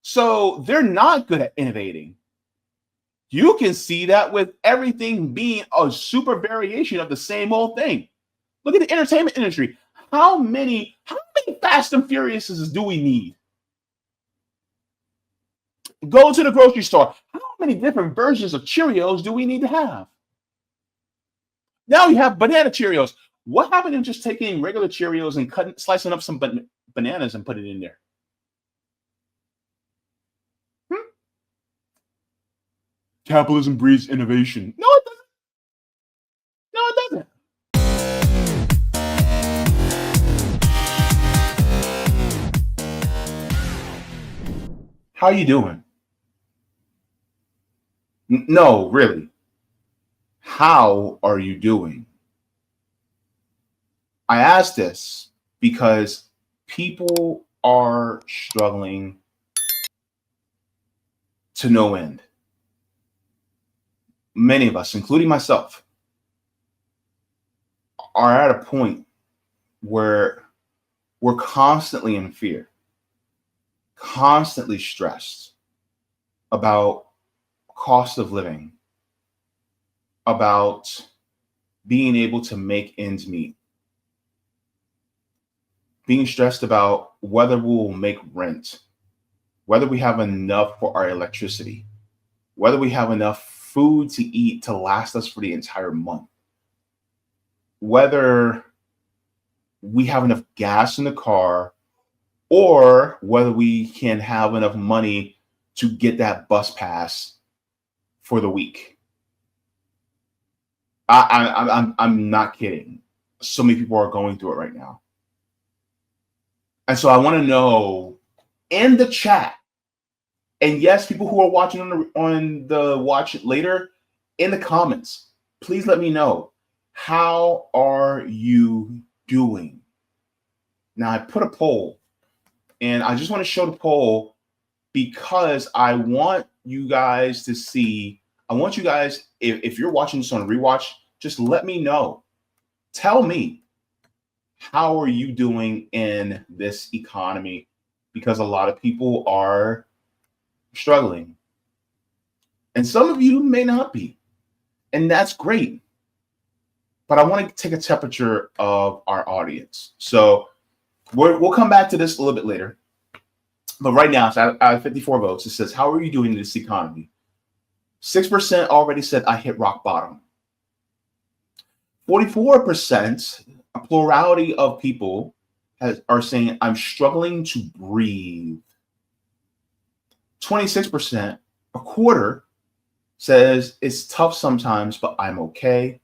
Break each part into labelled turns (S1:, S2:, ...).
S1: So they're not good at innovating. You can see that with everything being a super variation of the same old thing. Look at the entertainment industry. How many Fast and Furiouses do we need? Go to the grocery store. How many different versions of Cheerios do we need to have? Now you have banana Cheerios. What happened to just taking regular Cheerios and slicing up some bananas and put it in there? Hmm? Capitalism breeds innovation. No, it doesn't. No, it doesn't. How you doing? No, really. How are you doing? I ask this because people are struggling to no end. Many of us, including myself, are at a point where we're constantly in fear, constantly stressed about cost of living, about being able to make ends meet, being stressed about whether we'll make rent, whether we have enough for our electricity, whether we have enough food to eat to last us for the entire month, whether we have enough gas in the car, or whether we can have enough money to get that bus pass for the week. I'm not kidding. So many people are going through it right now. And so I want to know in the chat, and yes, people who are watching on the watch it later, in the comments, please let me know, how are you doing? Now I put a poll, and I just want to show the poll because I want you guys to see. I want you guys, if you're watching this on rewatch, just let me know. Tell me, how are you doing in this economy? Because a lot of people are struggling. And some of you may not be. And that's great. But I want to take a temperature of our audience. So we'll come back to this a little bit later. But right now, so I have 54 votes. It says, how are you doing in this economy? 6% already said I hit rock bottom. 44%, a plurality of people are saying I'm struggling to breathe. 26%, a quarter, says it's tough sometimes, but I'm okay.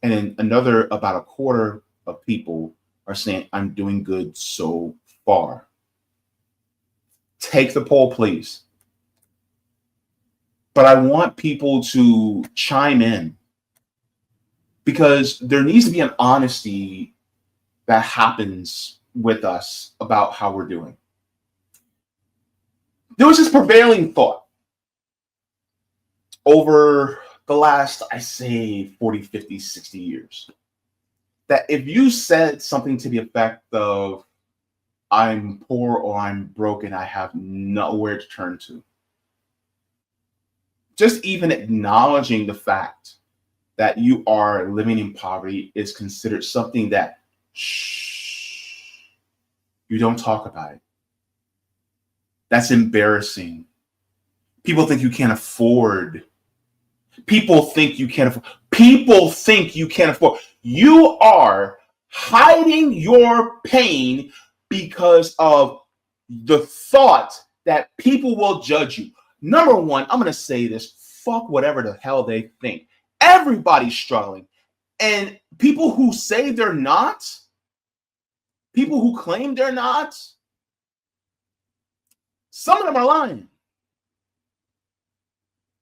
S1: And then another, about a quarter of people are saying I'm doing good so far. Take the poll, please. But I want people to chime in, because there needs to be an honesty that happens with us about how we're doing. There was this prevailing thought over the last, I say, 40, 50, 60 years, that if you said something to the effect of, I'm poor or I'm broken, I have nowhere to turn to, just even acknowledging the fact that you are living in poverty is considered something that you don't talk about it. That's embarrassing. People think you can't afford. People think you can't afford. People think you can't afford. You are hiding your pain because of the thought that people will judge you. Number one, I'm going to say this, fuck whatever the hell they think. Everybody's struggling. And people who say they're not, people who claim they're not, some of them are lying.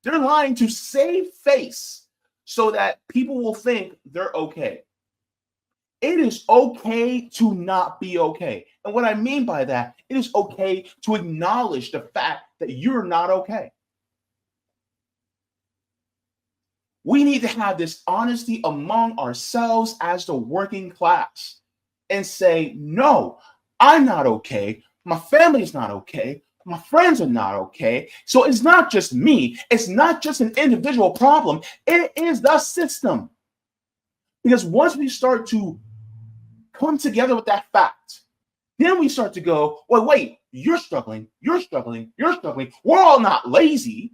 S1: They're lying to save face so that people will think they're okay. It is okay to not be okay. And what I mean by that, it is okay to acknowledge the fact that you're not okay. We need to have this honesty among ourselves as the working class and say, no, I'm not okay. My family's not okay. My friends are not okay. So it's not just me. It's not just an individual problem. It is the system. Because once we start to come together with that fact, then we start to go, well, wait, you're struggling, you're struggling, you're struggling. We're all not lazy.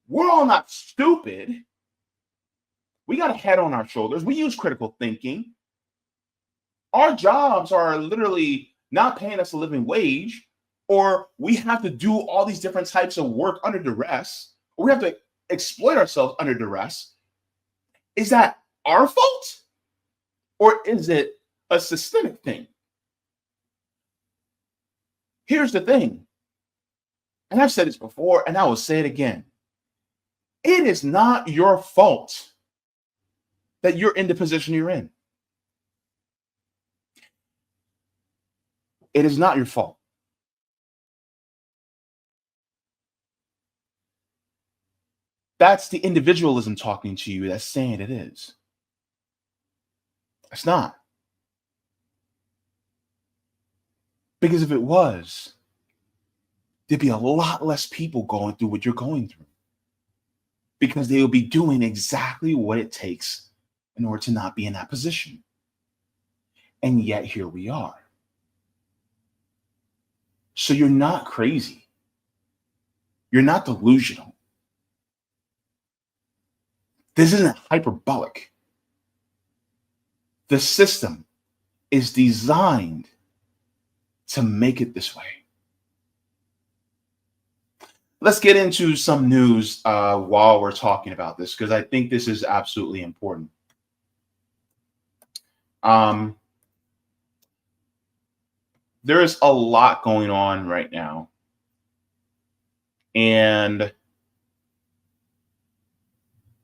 S1: We're all not stupid. We got a head on our shoulders. We use critical thinking. Our jobs are literally not paying us a living wage, or we have to do all these different types of work under duress, or we have to exploit ourselves under duress. Is that our fault? Or is it a systemic thing? Here's the thing, and I've said this before, and I will say it again. It is not your fault that you're in the position you're in. It is not your fault. That's the individualism talking to you that's saying it is. It's not. Because if it was, there'd be a lot less people going through what you're going through. Because they will be doing exactly what it takes in order to not be in that position. And yet here we are. So you're not crazy. You're not delusional. This isn't hyperbolic. The system is designed to make it this way. Let's get into some news while we're talking about this, because I think this is absolutely important. There is a lot going on right now. And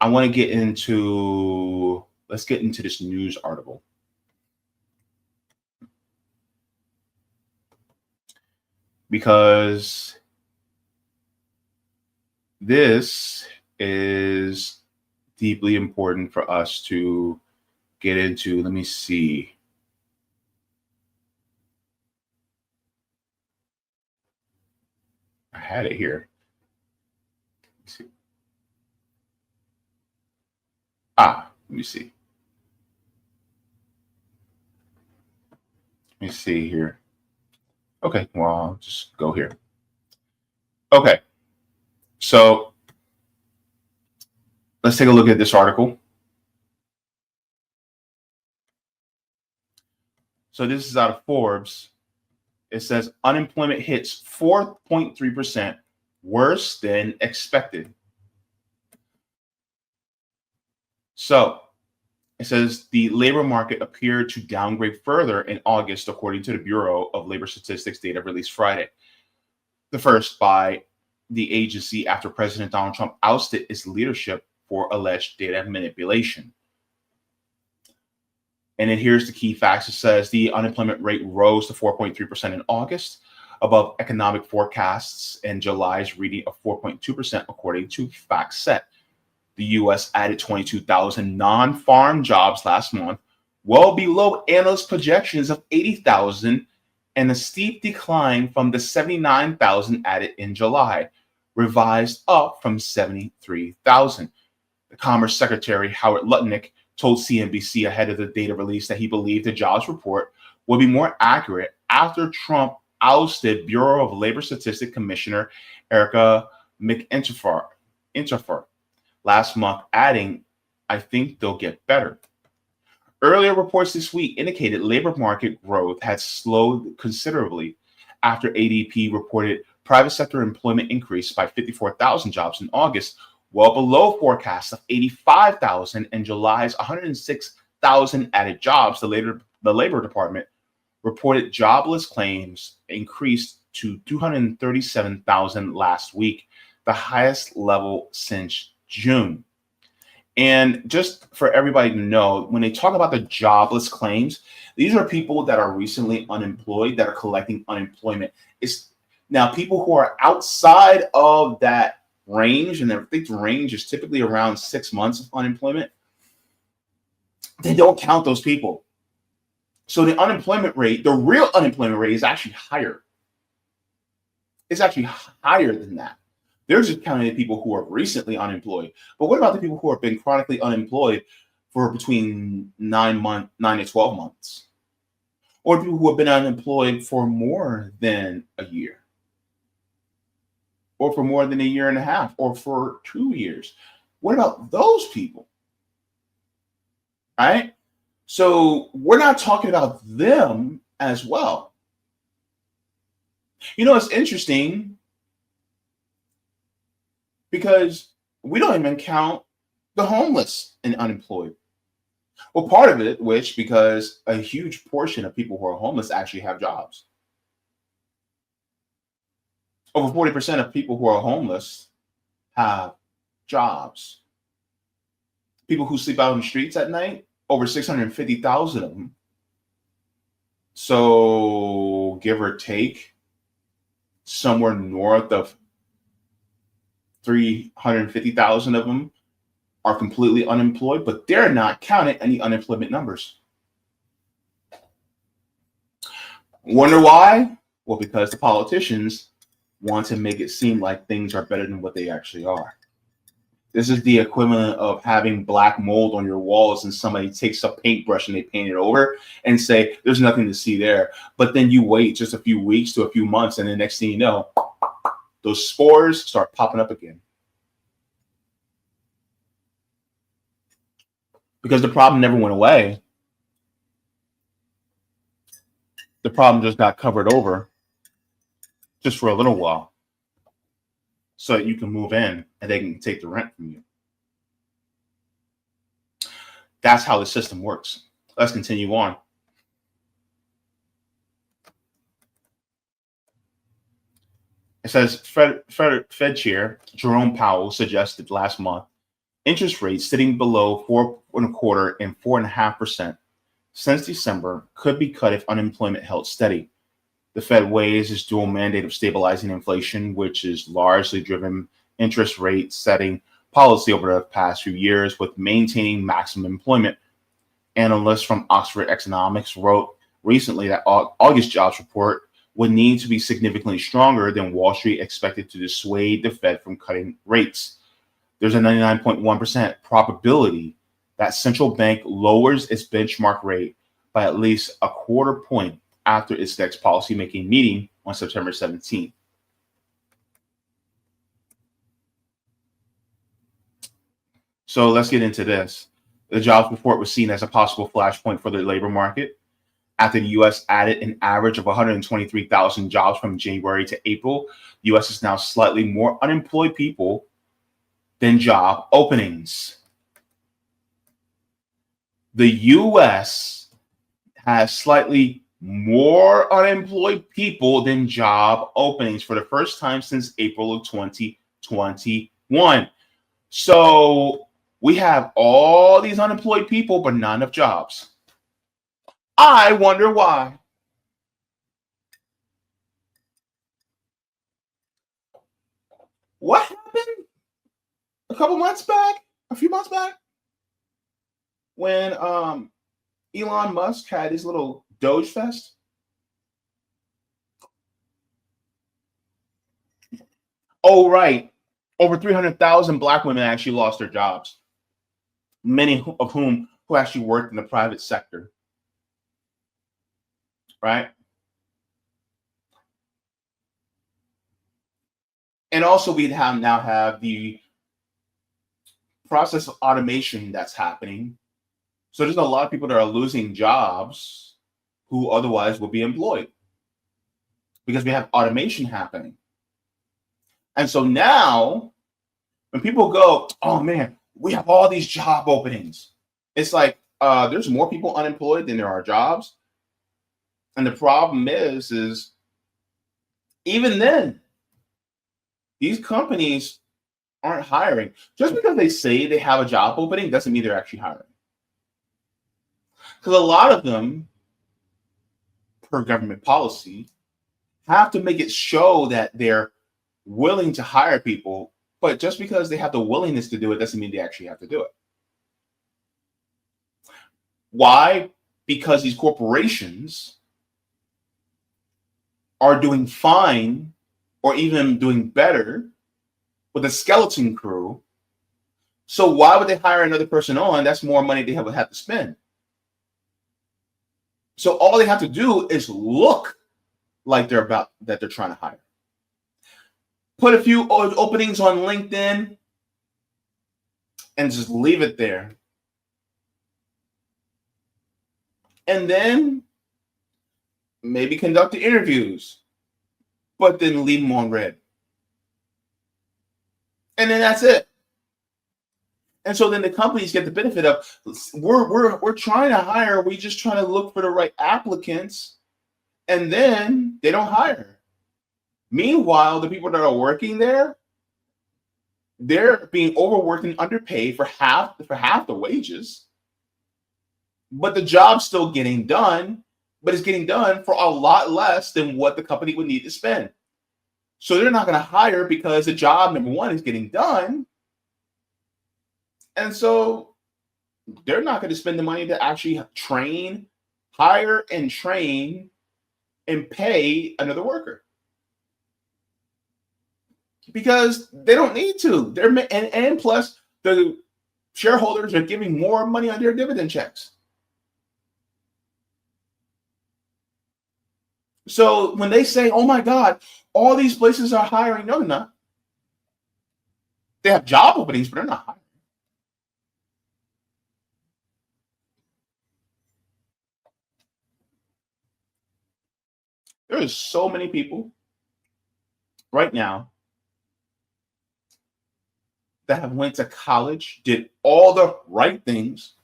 S1: I want to let's get into this news article. Because this is deeply important for us to get into. Let me see. I had it here. Let's see. Let me see. Let me see here. Okay, well, I'll just go here. Okay, so let's take a look at this article. So this is out of Forbes. It says unemployment hits 4.3%, worse than expected. So it says the labor market appeared to downgrade further in August, according to the Bureau of Labor Statistics data released Friday, the first by the agency after President Donald Trump ousted its leadership for alleged data manipulation. And then here's the key facts. It says the unemployment rate rose to 4.3% in August, above economic forecasts and July's reading of 4.2%, according to FactSet. The U.S. added 22,000 non-farm jobs last month, well below analyst projections of 80,000, and a steep decline from the 79,000 added in July, revised up from 73,000. The Commerce Secretary, Howard Lutnick, told CNBC ahead of the data release that he believed the jobs report would be more accurate after Trump ousted Bureau of Labor Statistics Commissioner Erica McIntyre last month, adding, "I think they'll get better." Earlier reports this week indicated labor market growth had slowed considerably after ADP reported private sector employment increased by 54,000 jobs in August, well below forecasts of 85,000 and July's 106,000 added jobs. The Labor Department reported jobless claims increased to 237,000 last week, the highest level since June. And just for everybody to know, when they talk about the jobless claims, these are people that are recently unemployed that are collecting unemployment. It's now people who are outside of that range, and I think the range is typically around 6 months of unemployment. They don't count those people. So the unemployment rate, the real unemployment rate, is actually higher. It's actually higher than that. They're just counting the people who are recently unemployed. But what about the people who have been chronically unemployed for between 9 to 12 months? Or people who have been unemployed for more than a year? Or for more than a year and a half? Or for 2 years? What about those people? Right? So we're not talking about them as well. It's interesting because we don't even count the homeless and unemployed. Well, part of it, which because a huge portion of people who are homeless actually have jobs. Over 40% of people who are homeless have jobs. People who sleep out on the streets at night, over 650,000 of them. So give or take, somewhere north of 350,000 of them are completely unemployed, but they're not counting any unemployment numbers. Wonder why? Well, because the politicians want to make it seem like things are better than what they actually are. This is the equivalent of having black mold on your walls and somebody takes a paintbrush and they paint it over and say, there's nothing to see there. But then you wait just a few weeks to a few months, and the next thing you know, those spores start popping up again. Because the problem never went away. The problem just got covered over just for a little while so that you can move in and they can take the rent from you. That's how the system works. Let's continue on. It says Fed Chair Jerome Powell suggested last month interest rates sitting below 4.25% and 4.5% since December could be cut if unemployment held steady. The Fed weighs its dual mandate of stabilizing inflation, which is largely driven interest rate setting policy over the past few years, with maintaining maximum employment. Analysts from Oxford Economics wrote recently that August jobs report would need to be significantly stronger than Wall Street expected to dissuade the Fed from cutting rates. There's a 99.1% probability that central bank lowers its benchmark rate by at least a quarter point after its next policymaking meeting on September 17th. So let's get into this. The jobs report was seen as a possible flashpoint for the labor market. After the U.S. added an average of 123,000 jobs from January to April, the U.S. is now slightly more unemployed people than job openings. The U.S. has slightly more unemployed people than job openings for the first time since April of 2021. So we have all these unemployed people, but not enough jobs. I wonder why. What happened a few months back, when Elon Musk had his little Doge Fest? Oh, right. Over 300,000 Black women actually lost their jobs, many of whom who actually worked in the private sector. Right? And also we now have the process of automation that's happening. So there's a lot of people that are losing jobs who otherwise would be employed because we have automation happening. And so now when people go, oh man, we have all these job openings, it's like there's more people unemployed than there are jobs. And the problem is even then, these companies aren't hiring. Just because they say they have a job opening doesn't mean they're actually hiring. Because a lot of them, per government policy, have to make it show that they're willing to hire people. But just because they have the willingness to do it doesn't mean they actually have to do it. Why? Because these corporations are doing fine or even doing better with a skeleton crew. So why would they hire another person on? That's more money they would have to spend. So all they have to do is look like they're trying to hire. Put a few openings on LinkedIn and just leave it there. And then maybe conduct the interviews, but then leave them on red. And then that's it. And so then the companies get the benefit of we're trying to hire, we just trying to look for the right applicants, and then they don't hire. Meanwhile, the people that are working there, they're being overworked and underpaid for half the wages. But the job's still getting done, but it's getting done for a lot less than what the company would need to spend. So they're not going to hire because the job, number one, is getting done. And so they're not going to spend the money to actually hire and train and pay another worker. Because they don't need to. And plus, the shareholders are giving more money on their dividend checks. So when they say, oh my God, all these places are hiring, no, they're not. They have job openings, but they're not hiring. There is so many people right now that have went to college, did all the right things.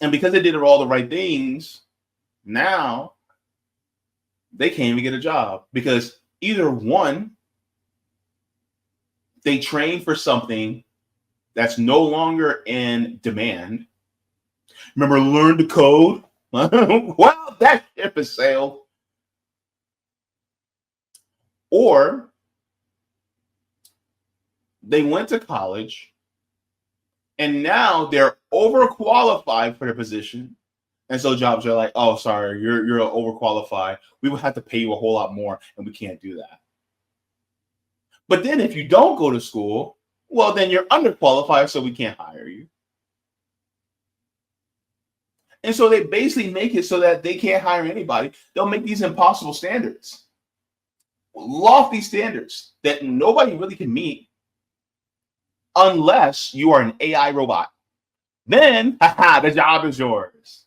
S1: And because they did all the right things, now they can't even get a job because either one, they train for something that's no longer in demand. Remember, learn to code? Well, that ship has sailed. Or they went to college and now they're overqualified for the position. And so jobs are like, oh, sorry, you're overqualified. We would have to pay you a whole lot more, and we can't do that. But then if you don't go to school, well, then you're underqualified, so we can't hire you. And so they basically make it so that they can't hire anybody. They'll make these impossible standards, lofty standards that nobody really can meet unless you are an AI robot. Then, the job is yours.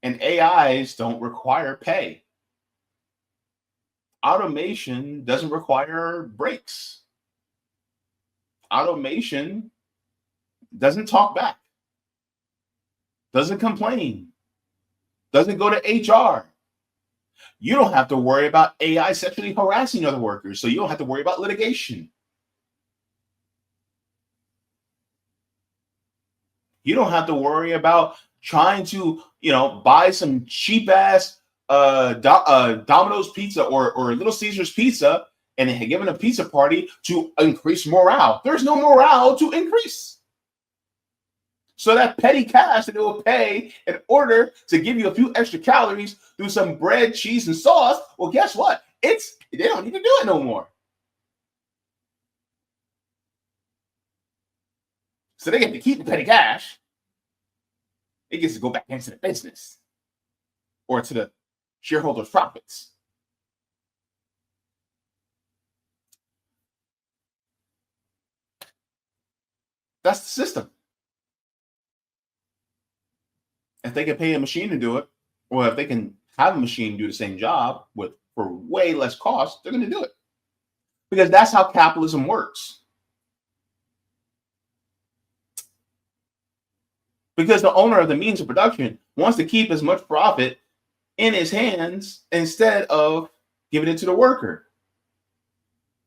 S1: And AIs don't require pay. Automation doesn't require breaks. Automation doesn't talk back, doesn't complain, doesn't go to HR. You don't have to worry about AI sexually harassing other workers, so you don't have to worry about litigation. You don't have to worry about trying to, buy some cheap ass Domino's pizza or Little Caesars pizza and giving a pizza party to increase morale. There's no morale to increase. So that petty cash that it will pay in order to give you a few extra calories through some bread, cheese, and sauce, well, guess what? They don't need to do it no more. So they get to keep the petty cash. It gets to go back into the business or to the shareholders' profits. That's the system. If they can pay a machine to do it, or if they can have a machine do the same job for way less cost, they're going to do it. Because that's how capitalism works. Because the owner of the means of production wants to keep as much profit in his hands instead of giving it to the worker.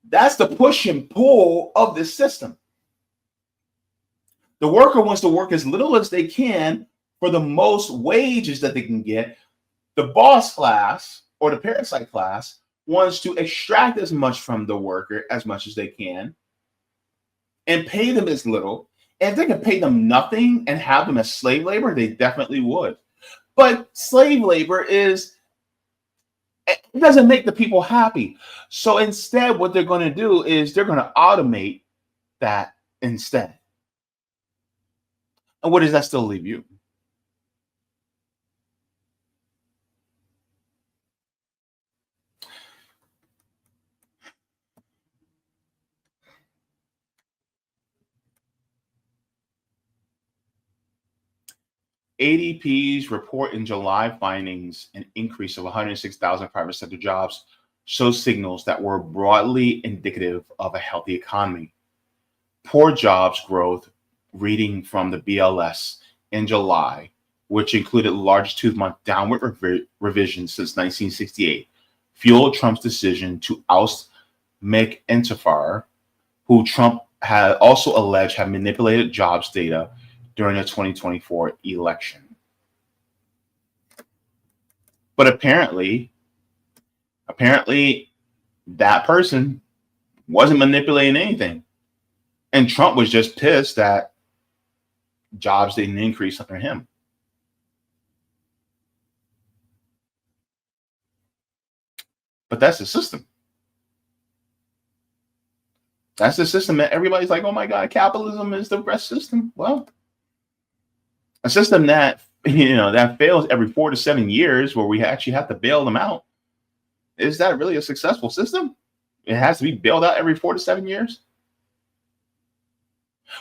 S1: That's the push and pull of this system. The worker wants to work as little as they can for the most wages that they can get. The boss class or the parasite class wants to extract as much from the worker as much as they can and pay them as little. If they can pay them nothing and have them as slave labor, they definitely would. But slave labor it doesn't make the people happy. So instead, what they're going to do is they're going to automate that instead. And what does that still leave you? ADP's report in July findings an increase of 106,000 private sector jobs shows signals that were broadly indicative of a healthy economy. Poor jobs growth, reading from the BLS in July, which included the largest 2-month downward revision since 1968, fueled Trump's decision to oust McIntyre, who Trump had also alleged had manipulated jobs data during the 2024 election. But apparently that person wasn't manipulating anything. And Trump was just pissed that jobs didn't increase under him. But that's the system. That's the system that everybody's like, oh my God, capitalism is the best system. Well, a system that that fails every 4 to 7 years, where we actually have to bail them out. Is that really a successful system? It has to be bailed out every 4 to 7 years.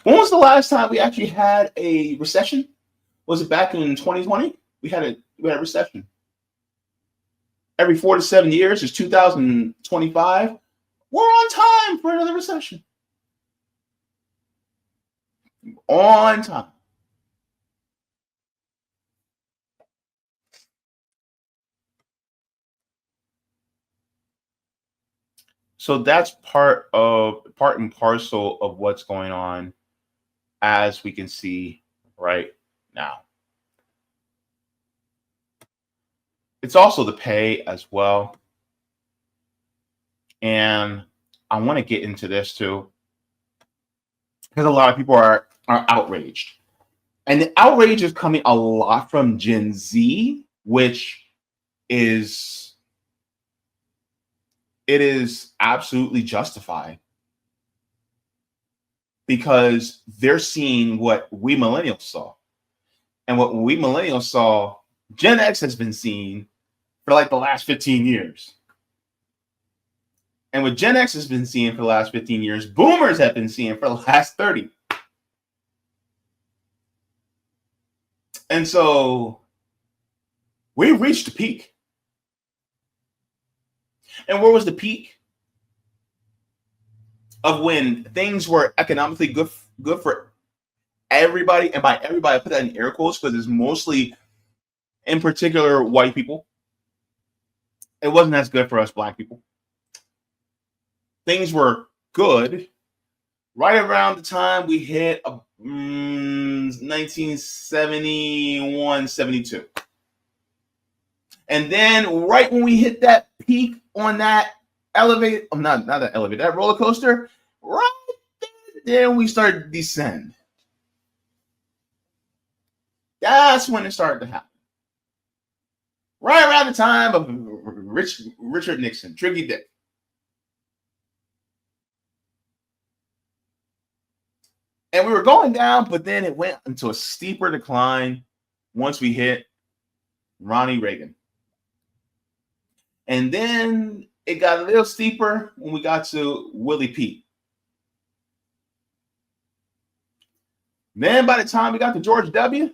S1: When was the last time we actually had a recession? Was it back in 2020? We had a recession. Every 4 to 7 years is 2025. We're on time for another recession. On time. So that's part and parcel of what's going on, as we can see right now. It's also the pay as well. And I want to get into this too, because a lot of people are outraged. And the outrage is coming a lot from Gen Z, which is absolutely justified, because they're seeing what we millennials saw. And what we millennials saw, Gen X has been seeing for like the last 15 years. And what Gen X has been seeing for the last 15 years, boomers have been seeing for the last 30. And so we reached the peak. And where was the peak? Of when things were economically good for everybody. And by everybody, I put that in air quotes because it's mostly, in particular, white people. It wasn't as good for us black people. Things were good right around the time we hit 1971, 72. And then right when we hit that peak on that elevator, not that elevator, that roller coaster, right then we started to descend. That's when it started to happen. Right around the time of Richard Nixon, Tricky Dick. And we were going down, but then it went into a steeper decline once we hit Ronnie Reagan. And then it got a little steeper when we got to Willie P. Then by the time we got to George W.,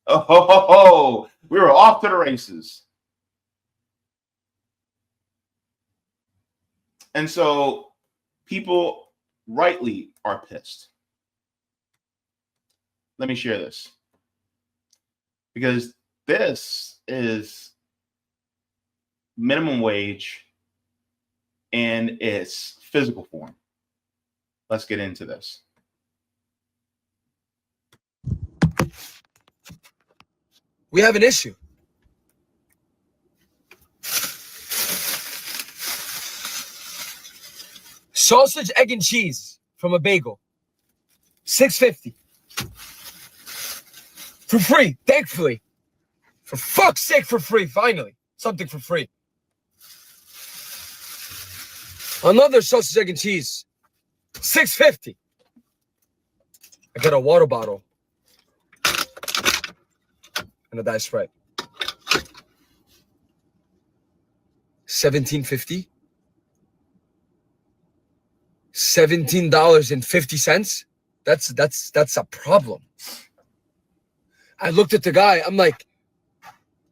S1: we were off to the races. And so people rightly are pissed. Let me share this, because this is minimum wage in its physical form. Let's get into this.
S2: We have an issue. Sausage, egg, and cheese from a bagel. $6.50. For free, thankfully. For fuck's sake, for free, finally. Something for free. Another sausage, egg, and cheese. $6.50. I got a water bottle and a Diet Sprite. $17.50. $17.50. That's a problem. I looked at the guy. I'm like,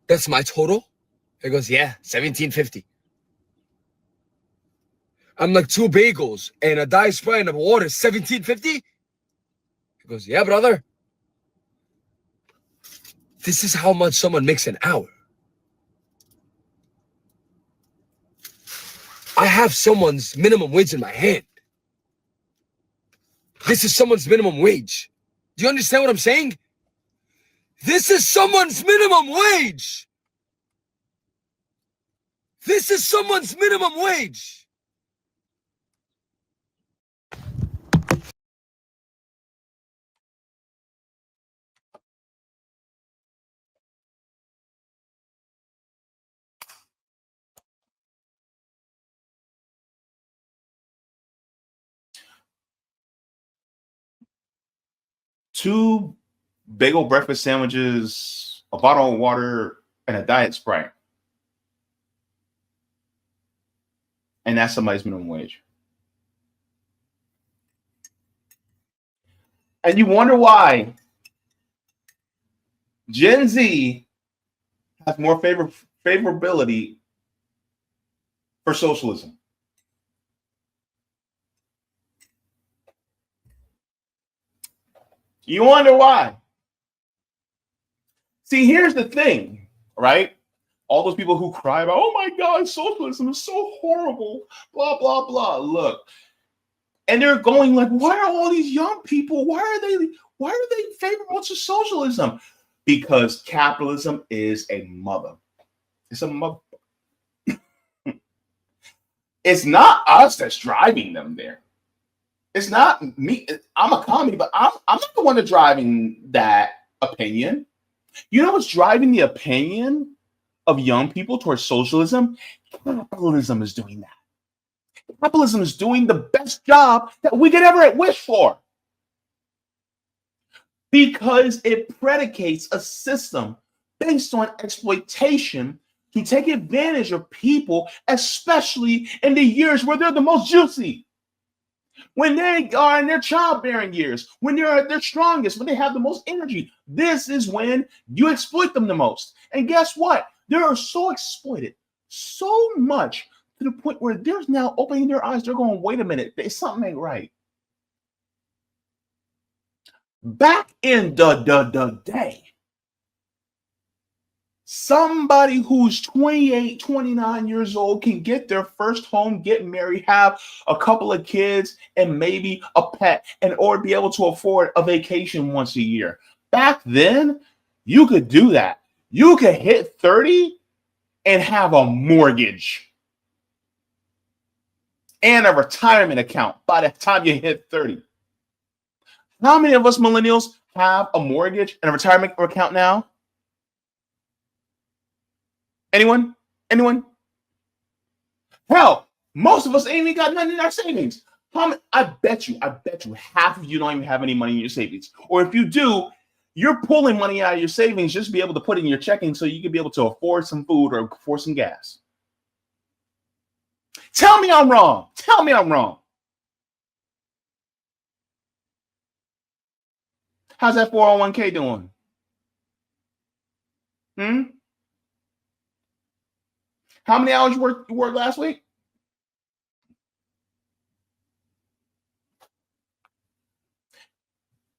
S2: that's my total? He goes, yeah, $17.50. I'm like, 2 bagels and a Diet Sprite and a water, $17.50? He goes, yeah, brother. This is how much someone makes an hour. I have someone's minimum wage in my hand. This is someone's minimum wage. Do you understand what I'm saying? This is someone's minimum wage. This is someone's minimum wage.
S1: Two bagel breakfast sandwiches, a bottle of water, and a Diet Sprite. And that's somebody's minimum wage. And you wonder why Gen Z has more favorability for socialism. You wonder why. See, here's the thing, right? All those people who cry about, oh my God, socialism is so horrible, blah, blah, blah. Look, and they're going like, why are all these young people, why are they favorable to socialism? Because capitalism is a mother. It's a mother. It's not us that's driving them there. It's not me. I'm a commie, but I'm not the one that's driving that opinion. You know what's driving the opinion of young people towards socialism? Capitalism is doing that. Capitalism is doing the best job that we could ever wish for. Because it predicates a system based on exploitation to take advantage of people, especially in the years where they're the most juicy. When they are in their childbearing years, when they're at their strongest, when they have the most energy, this is when you exploit them the most. And guess what? They are so exploited, so much to the point where they're now opening their eyes. They're going, wait a minute, something ain't right. Back in the day, somebody who's 28, 29 years old can get their first home, get married, have a couple of kids, and maybe a pet, or be able to afford a vacation once a year. Back then, you could do that. You could hit 30 and have a mortgage and a retirement account by the time you hit 30. How many of us millennials have a mortgage and a retirement account now? Anyone? Hell, most of us ain't even got nothing in our savings. I bet you half of you don't even have any money in your savings. Or if you do, you're pulling money out of your savings just to be able to put in your checking so you can be able to afford some food or afford some gas. Tell me I'm wrong. How's that 401k doing? How many hours you worked last week?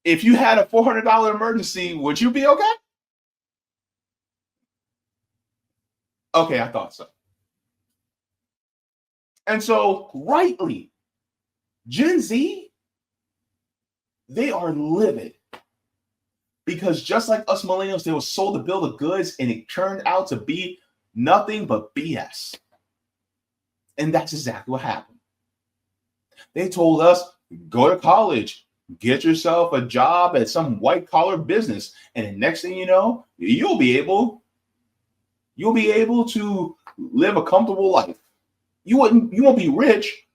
S1: If you had a $400 emergency, would you be okay? Okay, I thought so. And so, rightly, Gen Z, they are livid. Because just like us millennials, they were sold a bill of goods and it turned out to be nothing but BS. And that's exactly what happened. They told us, go to college, get yourself a job at some white collar business. And the next thing you know, you'll be able You'll be able to live a comfortable life. You won't be rich,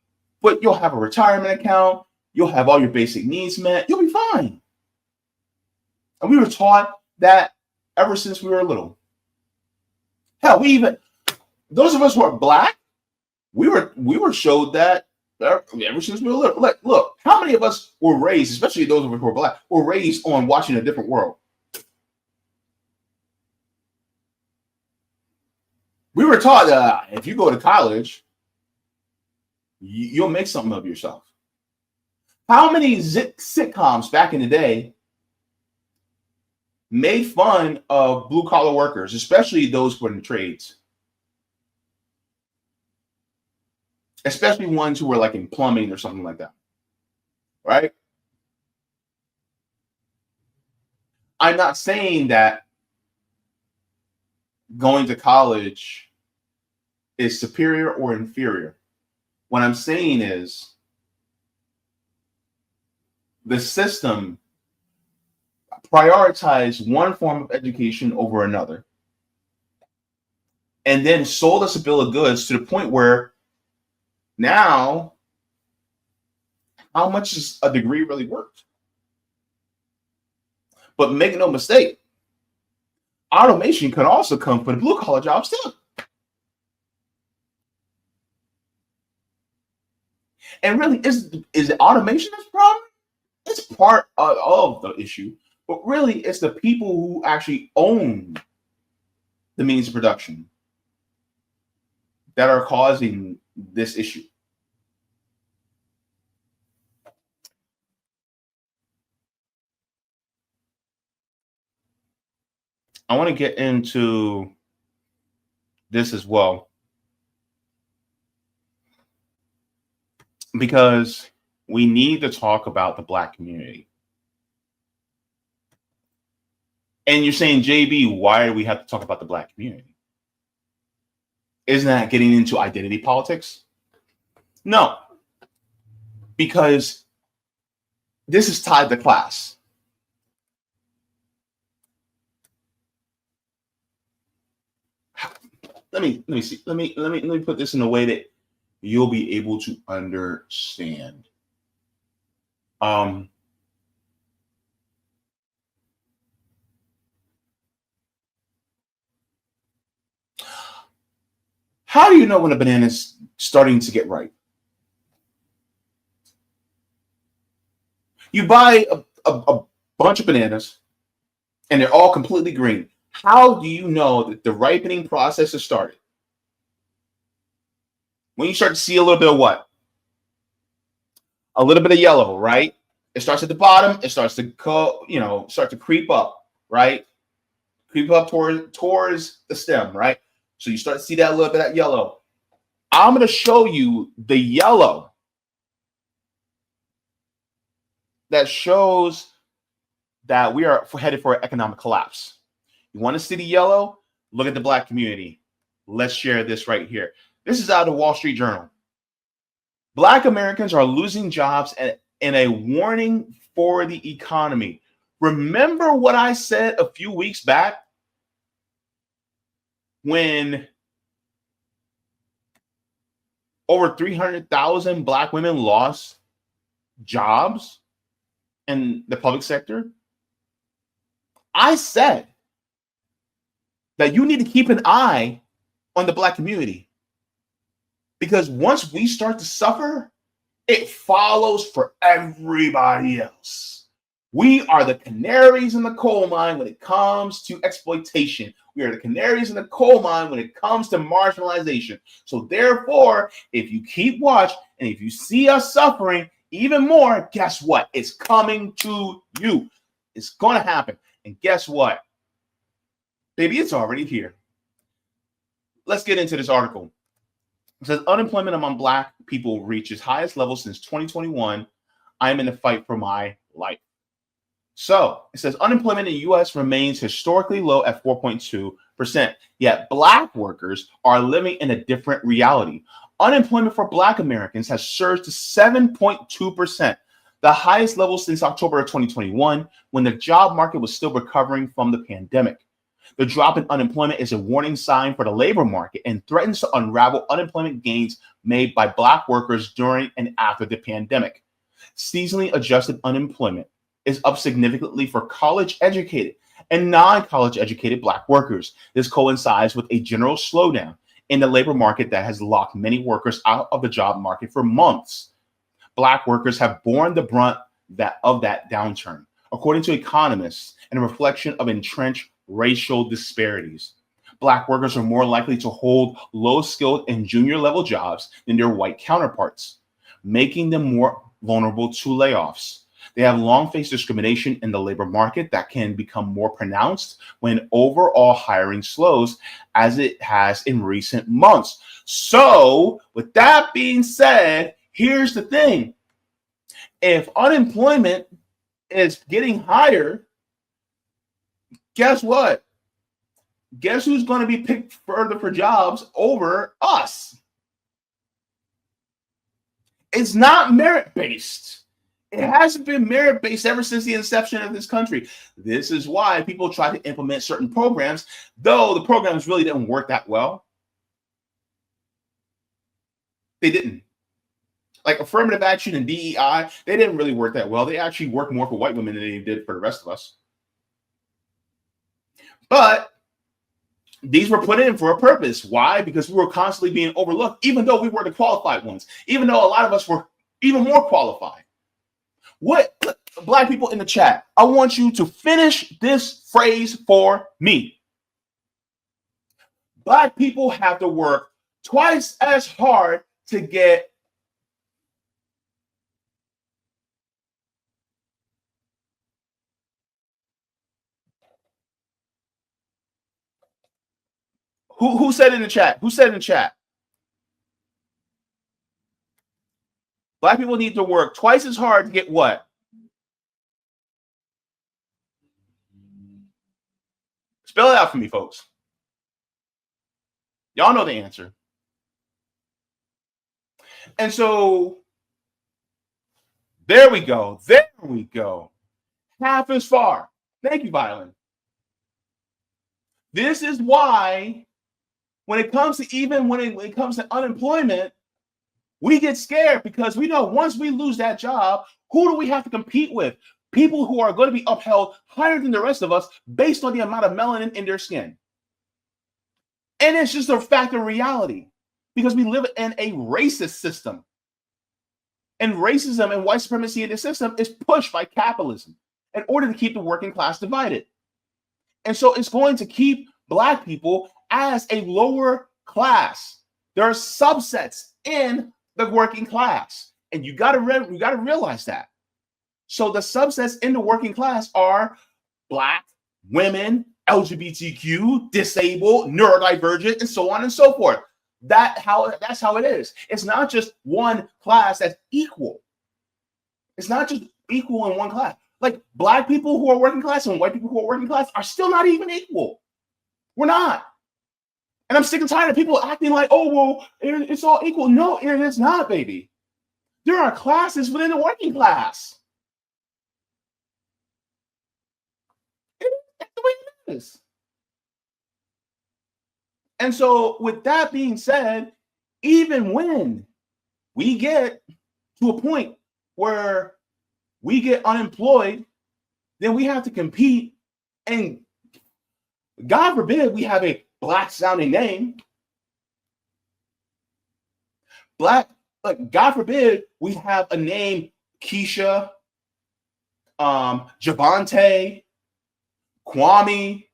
S1: but you'll have a retirement account. You'll have all your basic needs met. You'll be fine. And we were taught that ever since we were little. Hell, those of us who are black, we were showed that ever since we were little. Look, how many of us were raised, especially those of us who are black, were raised on watching A Different World? We were taught that if you go to college, you'll make something of yourself. How many sitcoms back in the day made fun of blue collar workers, especially those who are in the trades? Especially ones who were like in plumbing or something like that, right? I'm not saying that going to college is superior or inferior. What I'm saying is the system prioritized one form of education over another and then sold us a bill of goods to the point where now, how much is a degree really worth? But make no mistake, automation could also come for the blue collar jobs too. And really, is it automation that's the problem? It's part of the issue, but really, it's the people who actually own the means of production that are causing this issue. I want to get into this as well, because we need to talk about the Black community. And you're saying, JB, why do we have to talk about the Black community? Isn't that getting into identity politics? No, because this is tied to class. Let me see. Let me put this in a way that you'll be able to understand. How do you know when a banana is starting to get ripe? You buy a bunch of bananas and they're all completely green. How do you know that the ripening process has started? When you start to see a little bit of what? A little bit of yellow, right? It starts at the bottom. It starts to start to creep up, right? Creep up towards the stem, right? So you start to see that little bit of yellow. I'm going to show you the yellow that shows that we are headed for an economic collapse. You want to see the yellow? Look at the Black community. Let's share this right here. This is out of the Wall Street Journal. Black Americans are losing jobs and a warning for the economy. Remember what I said a few weeks back when over 300,000 Black women lost jobs in the public sector? I said that you need to keep an eye on the Black community, because once we start to suffer, it follows for everybody else. We are the canaries in the coal mine when it comes to exploitation. We are the canaries in the coal mine when it comes to marginalization. So therefore, if you keep watch and if you see us suffering even more, guess what? It's coming to you. It's going to happen. And guess what? Baby, it's already here. Let's get into this article. It says unemployment among Black people reaches highest level since 2021. I'm in a fight for my life. So it says unemployment in the U.S. remains historically low at 4.2%. Yet Black workers are living in a different reality. Unemployment for Black Americans has surged to 7.2%, the highest level since October of 2021, when the job market was still recovering from the pandemic. The drop in unemployment is a warning sign for the labor market and threatens to unravel unemployment gains made by Black workers during and after the pandemic. Seasonally adjusted unemployment is up significantly for college-educated and non-college educated Black workers. This coincides with a general slowdown in the labor market that has locked many workers out of the job market for months. Black workers have borne the brunt of that downturn, according to economists, and a reflection of entrenched racial disparities. Black workers are more likely to hold low-skilled and junior-level jobs than their white counterparts, making them more vulnerable to layoffs. They have long faced discrimination in the labor market that can become more pronounced when overall hiring slows, as it has in recent months. So, with that being said, here's the thing. If unemployment is getting higher, guess what? Guess who's going to be picked further for jobs over us? It's not merit-based. It hasn't been merit-based ever since the inception of this country. This is why people try to implement certain programs, though the programs really didn't work that well. They didn't. Like affirmative action and DEI, they didn't really work that well. They actually worked more for white women than they did for the rest of us. But these were put in for a purpose. Why? Because we were constantly being overlooked, even though we were the qualified ones, even though a lot of us were even more qualified. What, Black people in the chat, I want you to finish this phrase for me. Black people have to work twice as hard to get Who said in the chat? Who said in the chat? Black people need to work twice as hard to get what? Spell it out for me, folks. Y'all know the answer. And so there we go. There we go. Half as far. Thank you, Violin. This is why when it comes to unemployment, we get scared because we know once we lose that job, who do we have to compete with? People who are going to be upheld higher than the rest of us based on the amount of melanin in their skin. And it's just a fact of reality because we live in a racist system. And racism and white supremacy in the system is pushed by capitalism in order to keep the working class divided. And so it's going to keep Black people as a lower class. There are subsets in the working class, and you got to realize that. So the subsets in the working class are Black, women, LGBTQ, disabled, neurodivergent, and so on and so forth. That's how it is. It's not just one class that's equal. It's not just equal in one class. Like Black people who are working class and white people who are working class are still not even equal. We're not. And I'm sick and tired of people acting like, oh, well, it's all equal. No, it's not, baby. There are classes within the working class. That's the way it is. And so with that being said, even when we get to a point where we get unemployed, then we have to compete. And God forbid we have a Black sounding name. God forbid we have a name Keisha, Javante, Kwame.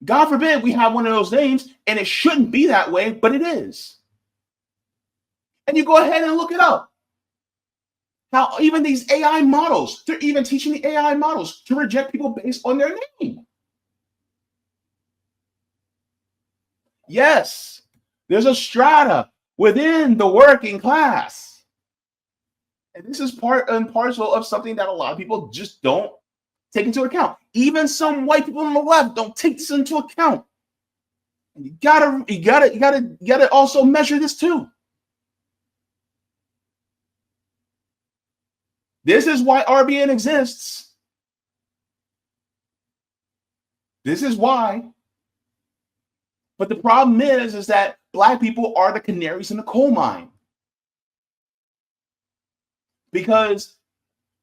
S1: God forbid we have one of those names, and it shouldn't be that way, but it is. And you go ahead and look it up. How even these AI models, they're even teaching the AI models to reject people based on their name. Yes, there's a strata within the working class. And this is part and parcel of something that a lot of people just don't take into account. Even some white people on the left don't take this into account. And you gotta also measure this too. This is why RBN exists. This is why. But the problem is that Black people are the canaries in the coal mine. Because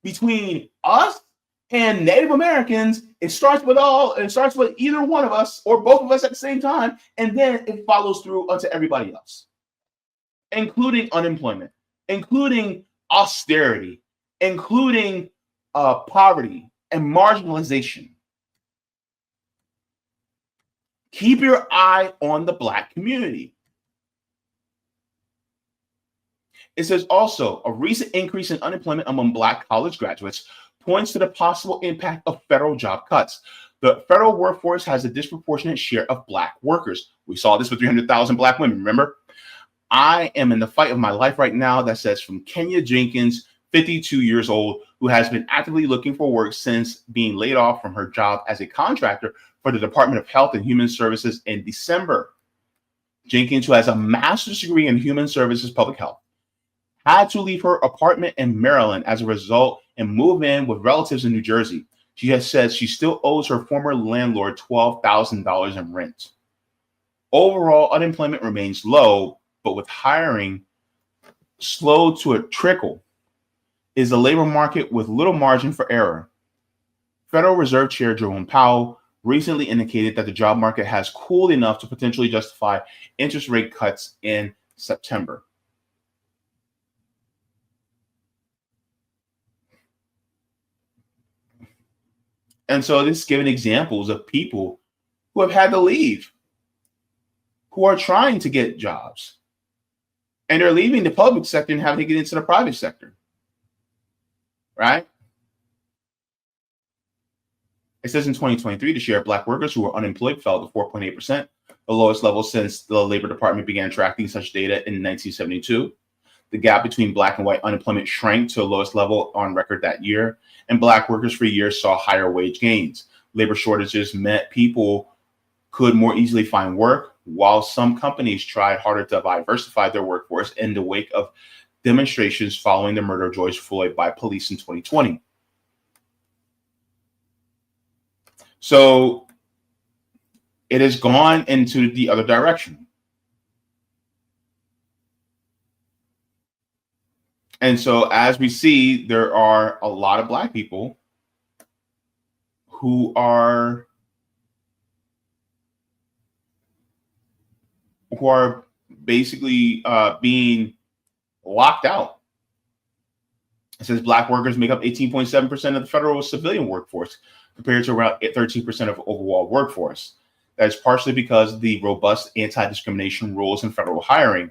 S1: between us and Native Americans, it starts with either one of us or both of us at the same time, and then it follows through onto everybody else, including unemployment, including austerity, including poverty and marginalization. Keep your eye on the Black community. It says also a recent increase in unemployment among Black college graduates points to the possible impact of federal job cuts. The federal workforce has a disproportionate share of Black workers. We saw this with 300,000 Black women, remember? I am in the fight of my life right now, that says from Kenya Jenkins, 52 years old, who has been actively looking for work since being laid off from her job as a contractor for the Department of Health and Human Services in December. Jenkins, who has a master's degree in human services public health, had to leave her apartment in Maryland as a result and move in with relatives in New Jersey. She has said she still owes her former landlord $12,000 in rent. Overall, unemployment remains low, but with hiring slow to a trickle, is a labor market with little margin for error. Federal Reserve Chair Jerome Powell recently indicated that the job market has cooled enough to potentially justify interest rate cuts in September. And so this is giving examples of people who have had to leave, who are trying to get jobs, and they're leaving the public sector and having to get into the private sector, right? It says in 2023, the share of Black workers who were unemployed fell to 4.8%, the lowest level since the Labor Department began tracking such data in 1972. The gap between Black and white unemployment shrank to the lowest level on record that year, and Black workers for years saw higher wage gains. Labor shortages meant people could more easily find work, while some companies tried harder to diversify their workforce in the wake of demonstrations following the murder of George Floyd by police in 2020. So it has gone into the other direction. And so as we see, there are a lot of Black people who are basically being locked out. It says Black workers make up 18.7% of the federal civilian workforce, compared to around 13% of overall workforce. That is partially because of the robust anti-discrimination rules in federal hiring,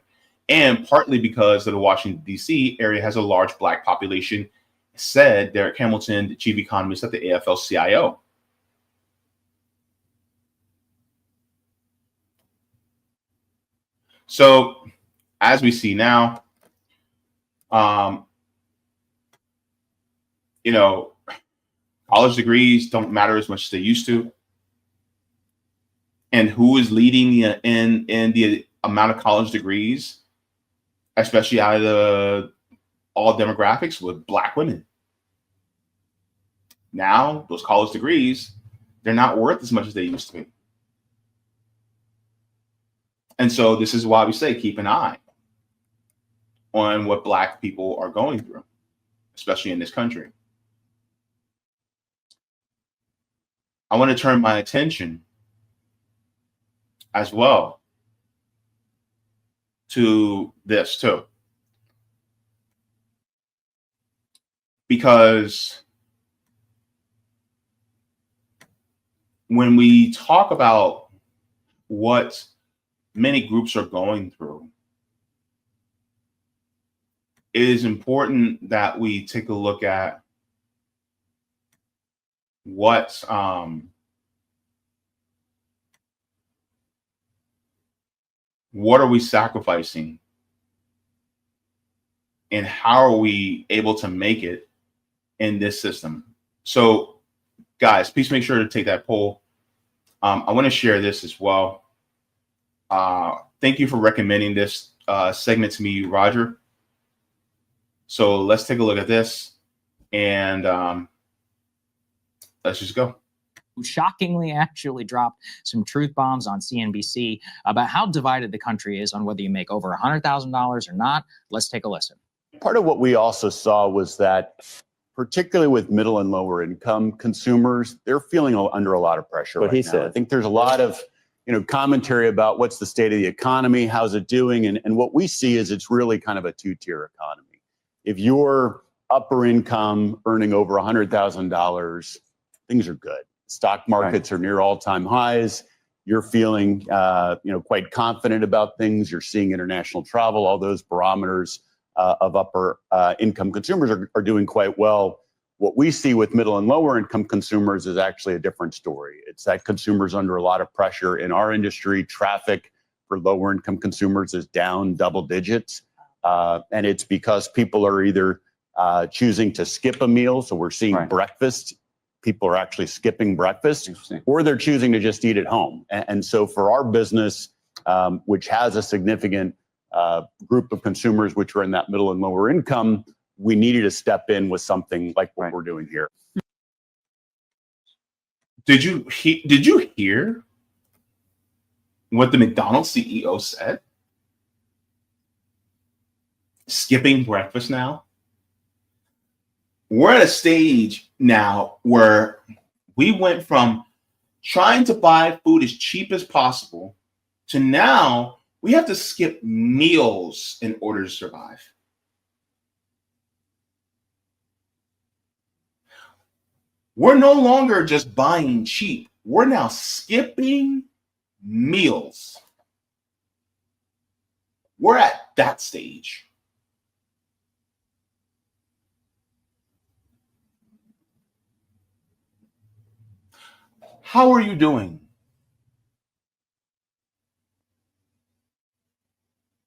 S1: and partly because of the Washington, D.C. area has a large Black population, said Derek Hamilton, the chief economist at the AFL-CIO. So, as we see now, college degrees don't matter as much as they used to. And who is leading in the amount of college degrees, especially out of all demographics, with Black women? Now, those college degrees, they're not worth as much as they used to be. And so this is why we say keep an eye on what Black people are going through, especially in this country. I want to turn my attention as well to this too. Because when we talk about what many groups are going through, it is important that we take a look at what are we sacrificing, and how are we able to make it in this system. So guys, please make sure to take that poll. I want to share this as well. Thank you for recommending this segment to me, Roger. So let's take a look at this, and let's just go.
S3: shockingly actually dropped some truth bombs on CNBC about how divided the country is on whether you make over $100,000 or not. Let's take a listen.
S4: Part of what we also saw was that, particularly with middle and lower income consumers, they're feeling under a lot of pressure right now. I think there's a lot of commentary about what's the state of the economy, how's it doing, and what we see is it's really kind of a two-tier economy. If you're upper income, earning over $100,000, things are good. Stock markets are near all-time highs. You're feeling quite confident about things. You're seeing international travel, all those barometers of upper income consumers are doing quite well. What we see with middle and lower income consumers is actually a different story. It's that consumers under a lot of pressure in our industry. Traffic for lower income consumers is down double digits. And it's because people are either choosing to skip a meal. So we're seeing breakfast. People are actually skipping breakfast, or they're choosing to just eat at home. And so for our business, which has a significant group of consumers which are in that middle and lower income, we needed to step in with something like what we're doing here.
S1: Did you hear what the McDonald's CEO said? Skipping breakfast now. We're at a stage now where we went from trying to buy food as cheap as possible to now we have to skip meals in order to survive. We're no longer just buying cheap. We're now skipping meals. We're at that stage. How are you doing?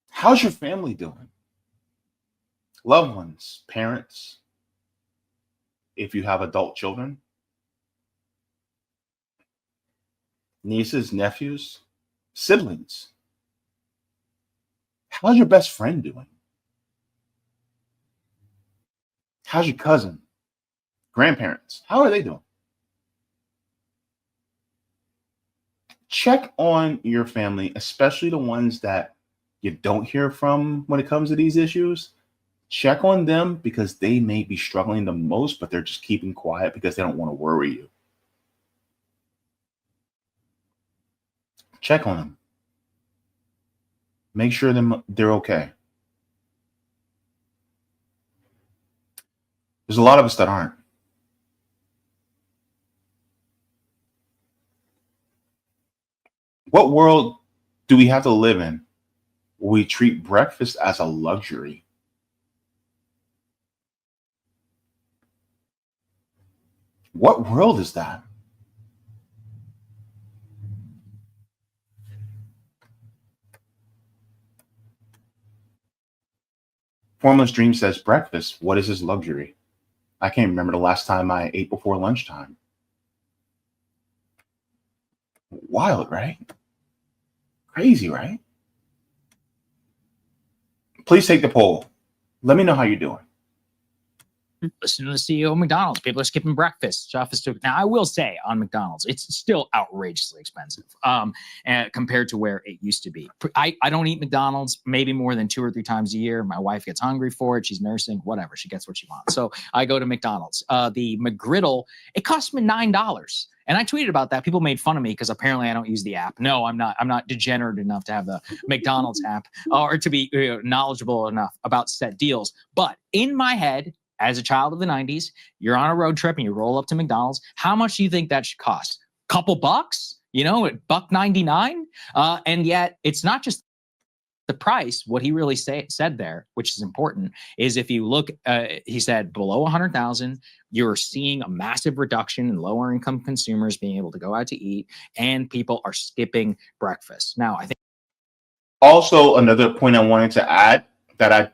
S1: How's your family doing? Loved ones, parents, if you have adult children, nieces, nephews, siblings. How's your best friend doing? How's your cousin, grandparents? How are they doing? Check on your family, especially the ones that you don't hear from when it comes to these issues. Check on them because they may be struggling the most, but they're just keeping quiet because they don't want to worry you. Check on them. Make sure they're okay. There's a lot of us that aren't. What world do we have to live in where we treat breakfast as a luxury? What world is that? Formless Dream says, breakfast, what is this luxury? I can't remember the last time I ate before lunchtime. Wild, right? Crazy, right? Please take the poll. Let me know how you're doing.
S3: Listen to the CEO of McDonald's. People are skipping breakfast. Now, I will say on McDonald's, it's still outrageously expensive compared to where it used to be. I don't eat McDonald's maybe more than 2 or 3 times a year. My wife gets hungry for it. She's nursing, whatever. She gets what she wants. So I go to McDonald's. The McGriddle, it cost me $9. And I tweeted about that. People made fun of me because apparently I don't use the app. No, I'm not degenerate enough to have the McDonald's app or to be knowledgeable enough about set deals. But in my head, as a child of the 90s, you're on a road trip and you roll up to McDonald's. How much do you think that should cost? Couple bucks, at $1.99? And yet it's not just the price. What he really said there, which is important, is if you look, he said below 100,000, you're seeing a massive reduction in lower income consumers being able to go out to eat, and people are skipping breakfast. Now, I think
S1: also another point I wanted to add that I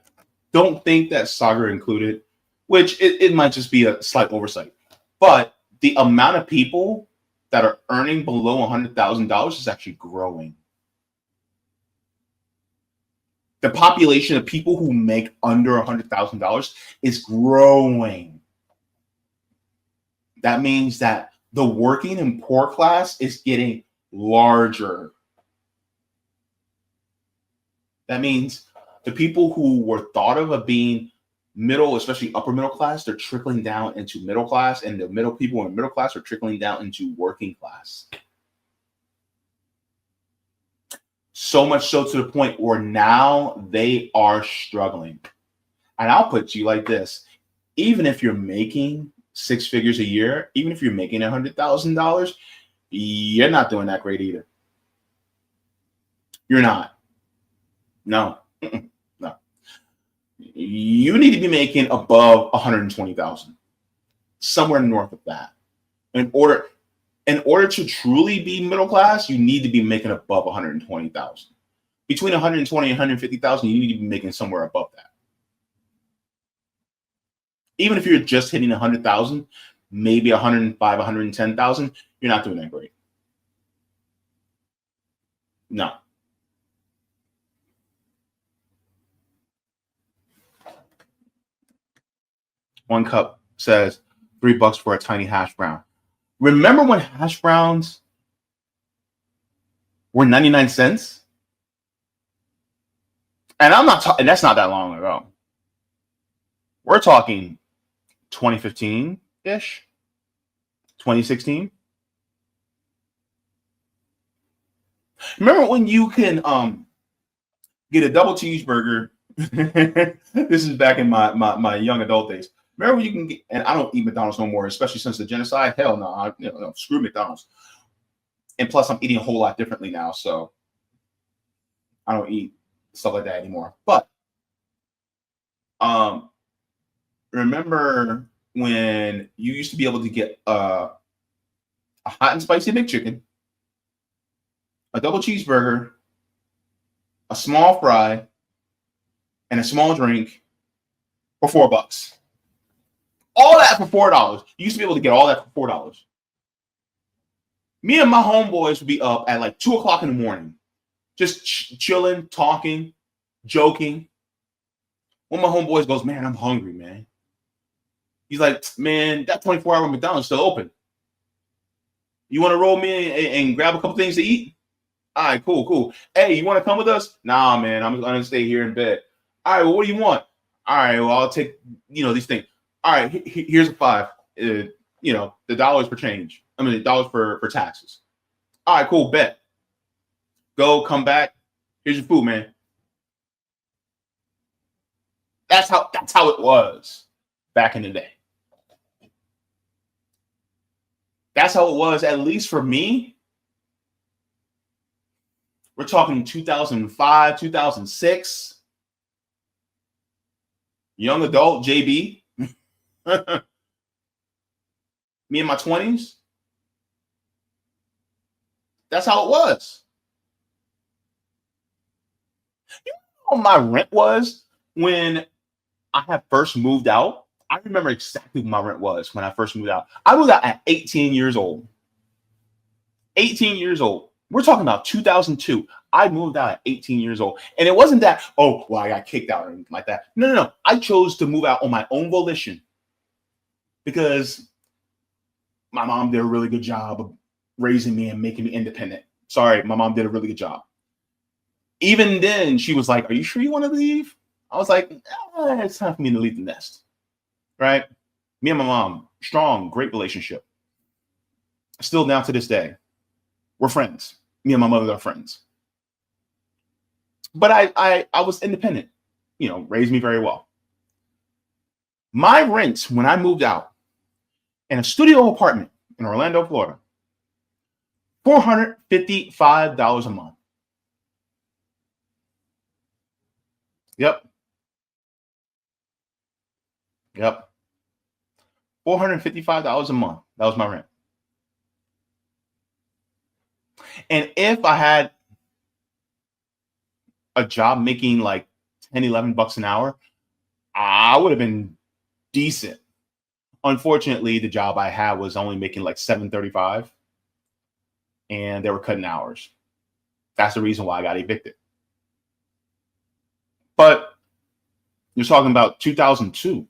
S1: don't think that Sagar included, which it might just be a slight oversight, but the amount of people that are earning below $100,000 is actually growing. The population of people who make under $100,000 is growing. That means that The working and poor class is getting larger. That means the people who were thought of being middle, especially upper middle class, they're trickling down into middle class, and the middle people in middle class are trickling down into working class. So much so to the point where now they are struggling. And I'll put you like this. Even if you're making 6 figures a year, even if you're making $100,000, you're not doing that great either. You're not. No. No. You need to be making above 120,000. Somewhere north of that. In order to truly be middle class, you need to be making above 120,000. Between 120 and 150,000, you need to be making somewhere above that. Even if you're just hitting 100,000, maybe 105, 110,000, you're not doing that great. No. One cup says $3 for a tiny hash brown. Remember when hash browns were 99 cents? And I'm not talking, that's not that long ago. We're talking 2015-ish, 2016. Remember when you can get a double cheeseburger? This is back in my young adult days. Remember when you can get, and I don't eat McDonald's no more, especially since the genocide. Hell no, no, screw McDonald's. And plus, I'm eating a whole lot differently now, so I don't eat stuff like that anymore. But remember when you used to be able to get a hot and spicy McChicken, a double cheeseburger, a small fry, and a small drink for $4. All that for $4. You used to be able to get all that for $4. Me and my homeboys would be up at like 2 o'clock in the morning, just chilling, talking, joking. One of my homeboys goes, "Man, I'm hungry, man." He's like, "Man, that 24-hour McDonald's still open. You want to roll me and grab a couple things to eat?" All right, cool. Hey, you want to come with us? Nah, man, I'm going to stay here in bed. All right, well, what do you want? All right, well, I'll take, these things. All right, here's a $5. The dollars for change. I mean, the dollars for taxes. All right, cool, bet. Go, come back. Here's your food, man. That's how it was back in the day. That's how it was, at least for me. We're talking 2005, 2006. Young adult, Jaybe. Me in my 20s. That's how it was. You know what my rent was when I had first moved out? I remember exactly what my rent was when I first moved out. I moved out at 18 years old. 18 years old. We're talking about 2002. I moved out at 18 years old. And it wasn't that, oh, well, I got kicked out or anything like that. No. I chose to move out on my own volition because my mom did a really good job of raising me and making me independent. Sorry, my mom did a really good job. Even then, she was like, "Are you sure you want to leave?" I was like, it's time for me to leave the nest. Right? Me and my mom, strong, great relationship. Still now to this day. We're friends. Me and my mother are friends. But I was independent, raised me very well. My rent when I moved out in a studio apartment in Orlando, Florida, $455 a month. Yep. $455 a month. That was my rent. And if I had a job making like 10, $11 an hour, I would have been decent. Unfortunately, the job I had was only making like $7.35 and they were cutting hours. That's the reason why I got evicted. But you're talking about 2002,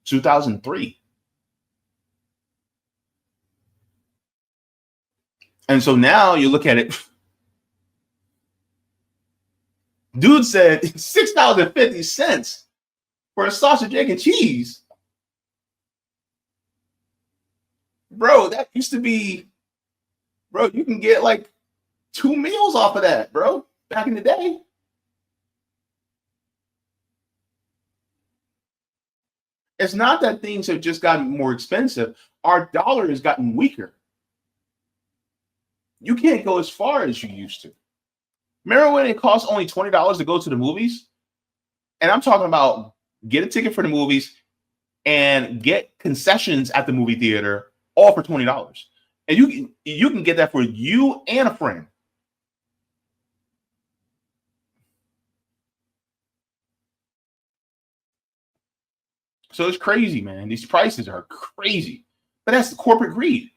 S1: 2003. And so now you look at it. Dude said $6.50 for a sausage, egg, and cheese. Bro, that used to be, bro, you can get like 2 meals off of that, bro, back in the day. It's not that things have just gotten more expensive. Our dollar has gotten weaker. You can't go as far as you used to. Remember when it cost only $20 to go to the movies? And I'm talking about get a ticket for the movies and get concessions at the movie theater, all for $20. And you can get that for you and a friend. So it's crazy, man. These prices are crazy. But that's the corporate greed.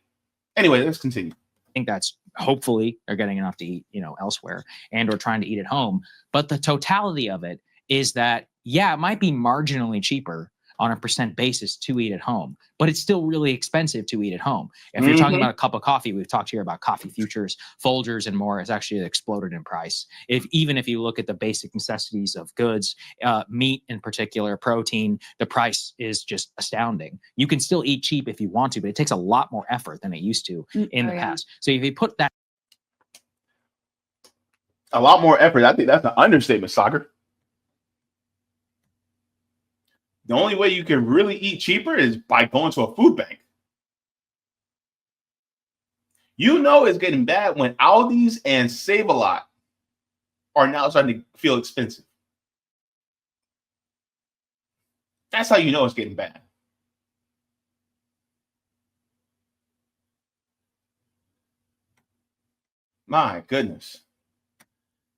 S1: Anyway, let's continue.
S3: I think that's hopefully they're getting enough to eat, elsewhere and or trying to eat at home. But the totality of it is that, yeah, it might be marginally cheaper on a percent basis to eat at home, but it's still really expensive to eat at home. If you're talking about a cup of coffee, we've talked here about coffee futures, Folgers, and more. It's actually exploded in price. Even if you look at the basic necessities of goods, meat in particular, protein, the price is just astounding. You can still eat cheap if you want to, but it takes a lot more effort than it used to in the past. So if you put that,
S1: a lot more effort. I think that's an understatement, Soccer. The only way you can really eat cheaper is by going to a food bank. You know it's getting bad when Aldi's and Save-A-Lot are now starting to feel expensive. That's how you know it's getting bad. My goodness.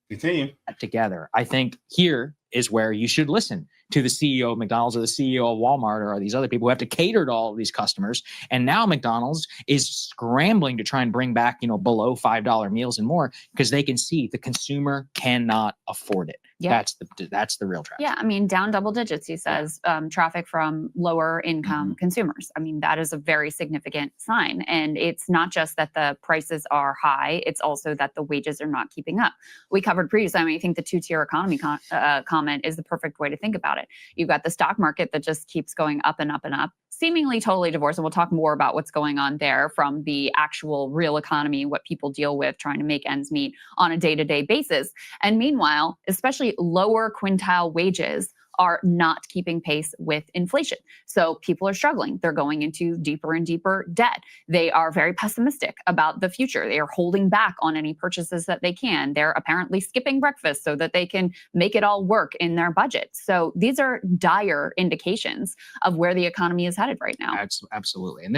S1: Continue.
S3: Together, I think here is where you should listen to the CEO of McDonald's or the CEO of Walmart or these other people who have to cater to all of these customers. And now McDonald's is scrambling to try and bring back, below $5 meals and more because they can see the consumer cannot afford it. Yeah. That's the real tragedy.
S5: Yeah, I mean, down double digits, he says, traffic from lower income consumers. I mean, that is a very significant sign. And it's not just that the prices are high, it's also that the wages are not keeping up. We covered previously, I think the two-tier economy comment is the perfect way to think about it. You've got the stock market that just keeps going up and up and up, seemingly totally divorced. And we'll talk more about what's going on there from the actual real economy, what people deal with trying to make ends meet on a day-to-day basis. And meanwhile, especially lower quintile wages are not keeping pace with inflation. So people are struggling. They're going into deeper and deeper debt. They are very pessimistic about the future. They are holding back on any purchases that they can. They're apparently skipping breakfast so that they can make it all work in their budget. So these are dire indications of where the economy is headed right now.
S3: Absolutely. And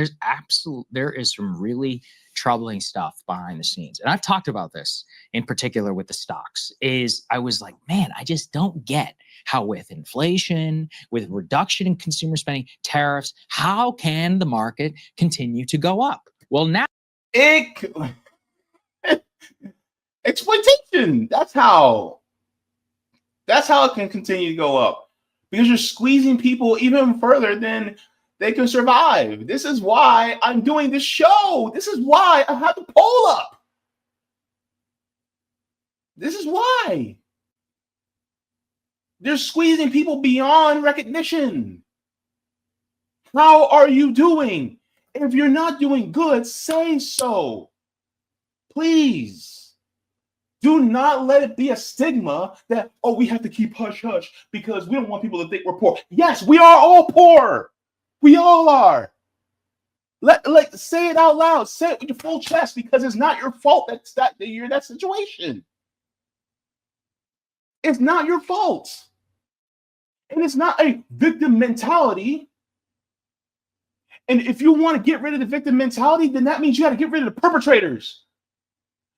S3: there is some really troubling stuff behind the scenes. And I've talked about this in particular with the stocks I was like, man, I just don't get how with inflation, with reduction in consumer spending, tariffs, how can the market continue to go up? Well, now
S1: exploitation. That's how it can continue to go up because you're squeezing people even further than they can survive. This is why I'm doing this show. This is why I have the poll up. This is why. They're squeezing people beyond recognition. How are you doing? If you're not doing good, say so. Please. Do not let it be a stigma that, we have to keep hush hush because we don't want people to think we're poor. Yes, we are all poor. We all are. Say it out loud. Say it with your full chest because it's not your fault that you're in that situation. It's not your fault. And it's not a victim mentality. And if you want to get rid of the victim mentality, then that means you got to get rid of the perpetrators.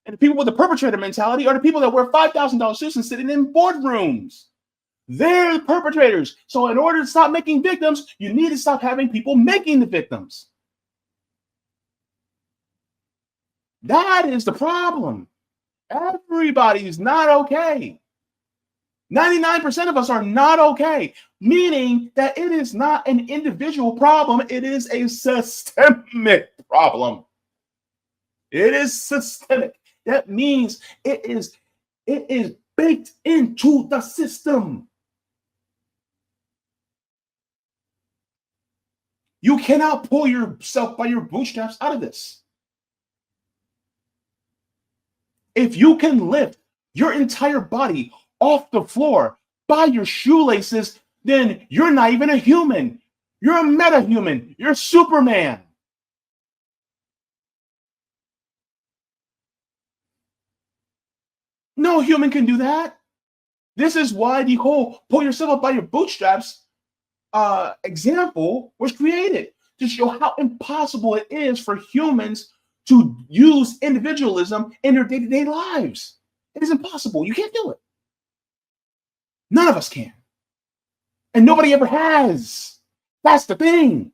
S1: And the people with the perpetrator mentality are the people that wear $5,000 suits and sitting in boardrooms. They're the perpetrators. So in order to stop making victims, you need to stop having people making the victims. That is the problem. Everybody is not okay. 99% of us are not okay, meaning that it is not an individual problem. It is a systemic problem. It is systemic. That means it is baked into the system. You cannot pull yourself by your bootstraps out of this. If you can lift your entire body off the floor by your shoelaces, then you're not even a human. You're a meta-human. You're Superman. No human can do that. This is why the whole pull yourself up by your bootstraps example was created, to show how impossible it is for humans to use individualism in their day-to-day lives. It is impossible. You can't do it. None of us can. And nobody ever has. That's the thing.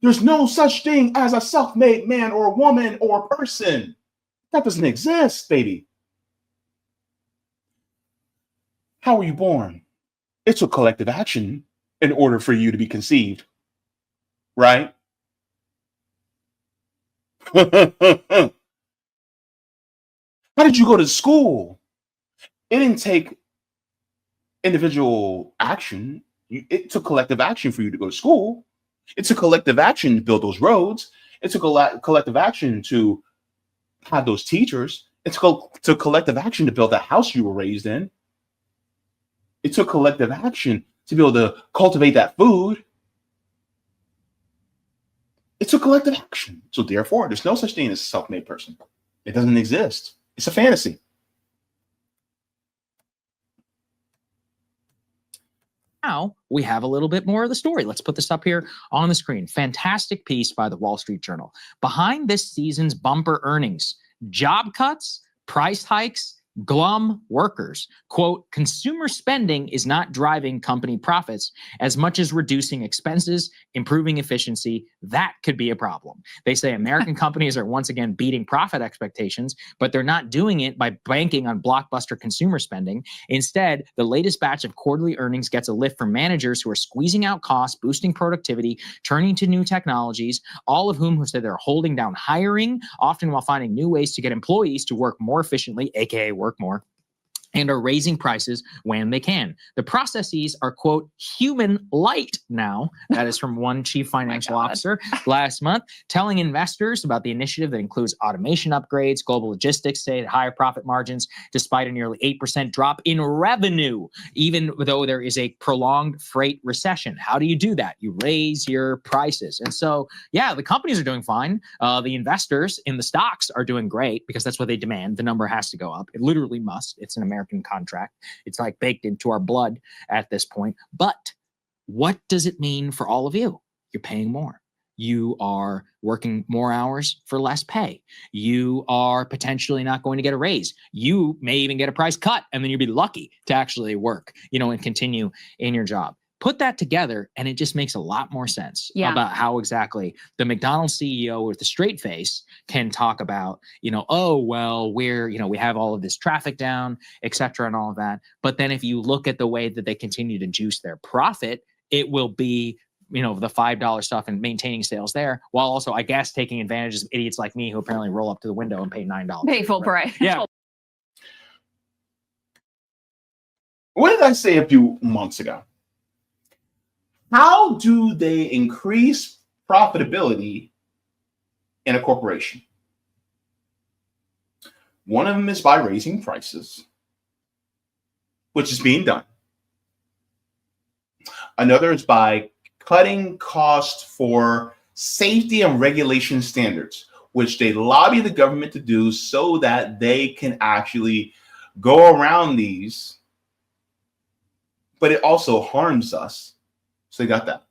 S1: There's no such thing as a self-made man or woman or person. That doesn't exist, baby. How were you born? It took collective action in order for you to be conceived, right? How did you go to school? It didn't take individual action. It took collective action for you to go to school. It took collective action to build those roads. It took collective action to have those teachers. It took collective action to build that house you were raised in. It took collective action to be able to cultivate that food. It took collective action. So therefore, there's no such thing as a self-made person. It doesn't exist. It's a fantasy.
S3: Now we have a little bit more of the story. Let's put this up here on the screen. Fantastic piece by the Wall Street Journal. Behind this season's bumper earnings, job cuts, price hikes, glum workers. Quote, consumer spending is not driving company profits as much as reducing expenses, improving efficiency. That could be a problem. They say American companies are once again beating profit expectations, but they're not doing it by banking on blockbuster consumer spending. Instead, the latest batch of quarterly earnings gets a lift from managers who are squeezing out costs, boosting productivity, turning to new technologies, all of whom have said they're holding down hiring, often while finding new ways to get employees to work more efficiently, aka work more, and are raising prices when they can. The processes are, quote, human light now. That is from one chief financial officer last month, telling investors about the initiative that includes automation upgrades, global logistics, say higher profit margins, despite a nearly 8% drop in revenue, even though there is a prolonged freight recession. How do you do that? You raise your prices. And so, yeah, the companies are doing fine. The investors in the stocks are doing great because that's what they demand. The number has to go up. It literally must. It's an American contract. It's like baked into our blood at this point. But what does it mean for all of you? You're paying more. You are working more hours for less pay. You are potentially not going to get a raise. You may even get a price cut, and then you'll be lucky to actually work, and continue in your job. Put that together, and it just makes a lot more sense about how exactly the McDonald's CEO with the straight face can talk about, oh, well, we have all of this traffic down, et cetera, and all of that. But then if you look at the way that they continue to juice their profit, it will be, the $5 stuff and maintaining sales there, while also, I guess, taking advantage of idiots like me who apparently roll up to the window and pay $9.
S5: Pay full price.
S3: Yeah.
S1: What did I say a few months ago? How do they increase profitability in a corporation? One of them is by raising prices, which is being done. Another is by cutting costs for safety and regulation standards, which they lobby the government to do so that they can actually go around these. But it also harms us. So they got that.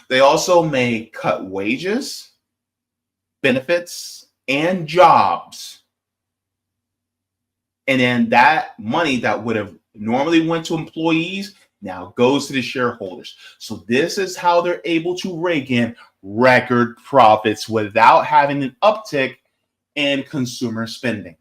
S1: They also may cut wages, benefits, and jobs. And then that money that would have normally went to employees now goes to the shareholders. So this is how they're able to rake in record profits without having an uptick in consumer spending.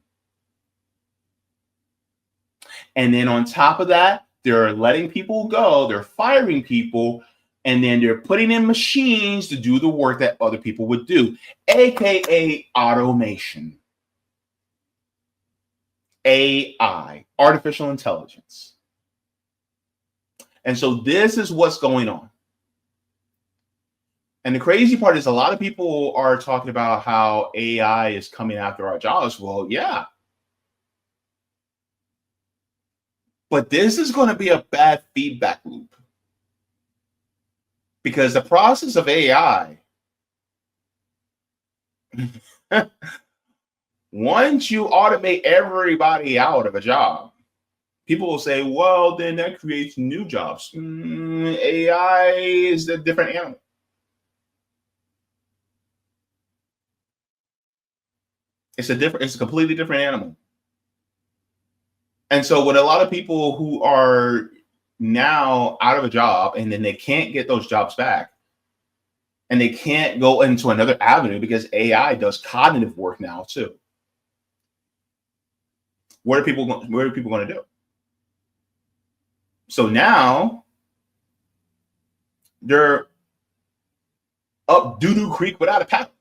S1: And then on top of that, they're letting people go, they're firing people, and then they're putting in machines to do the work that other people would do, aka automation. AI, artificial intelligence. And so this is what's going on. And the crazy part is a lot of people are talking about how AI is coming after our jobs. Well, yeah. But this is going to be a bad feedback loop. Because the process of AI, once you automate everybody out of a job, people will say, well, then that creates new jobs. AI is a different animal. It's a completely different animal. And so with a lot of people who are now out of a job and then they can't get those jobs back and they can't go into another avenue because AI does cognitive work now too. What are people going to do? So now they're up doo-doo creek without a paddle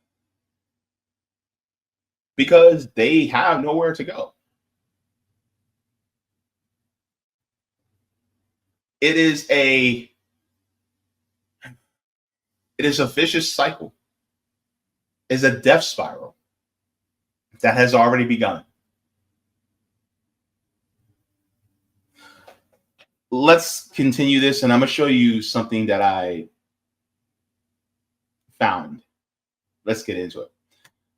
S1: because they have nowhere to go. It is a vicious cycle. It's a death spiral that has already begun. Let's continue this, and I'm going to show you something that I found. Let's get into it.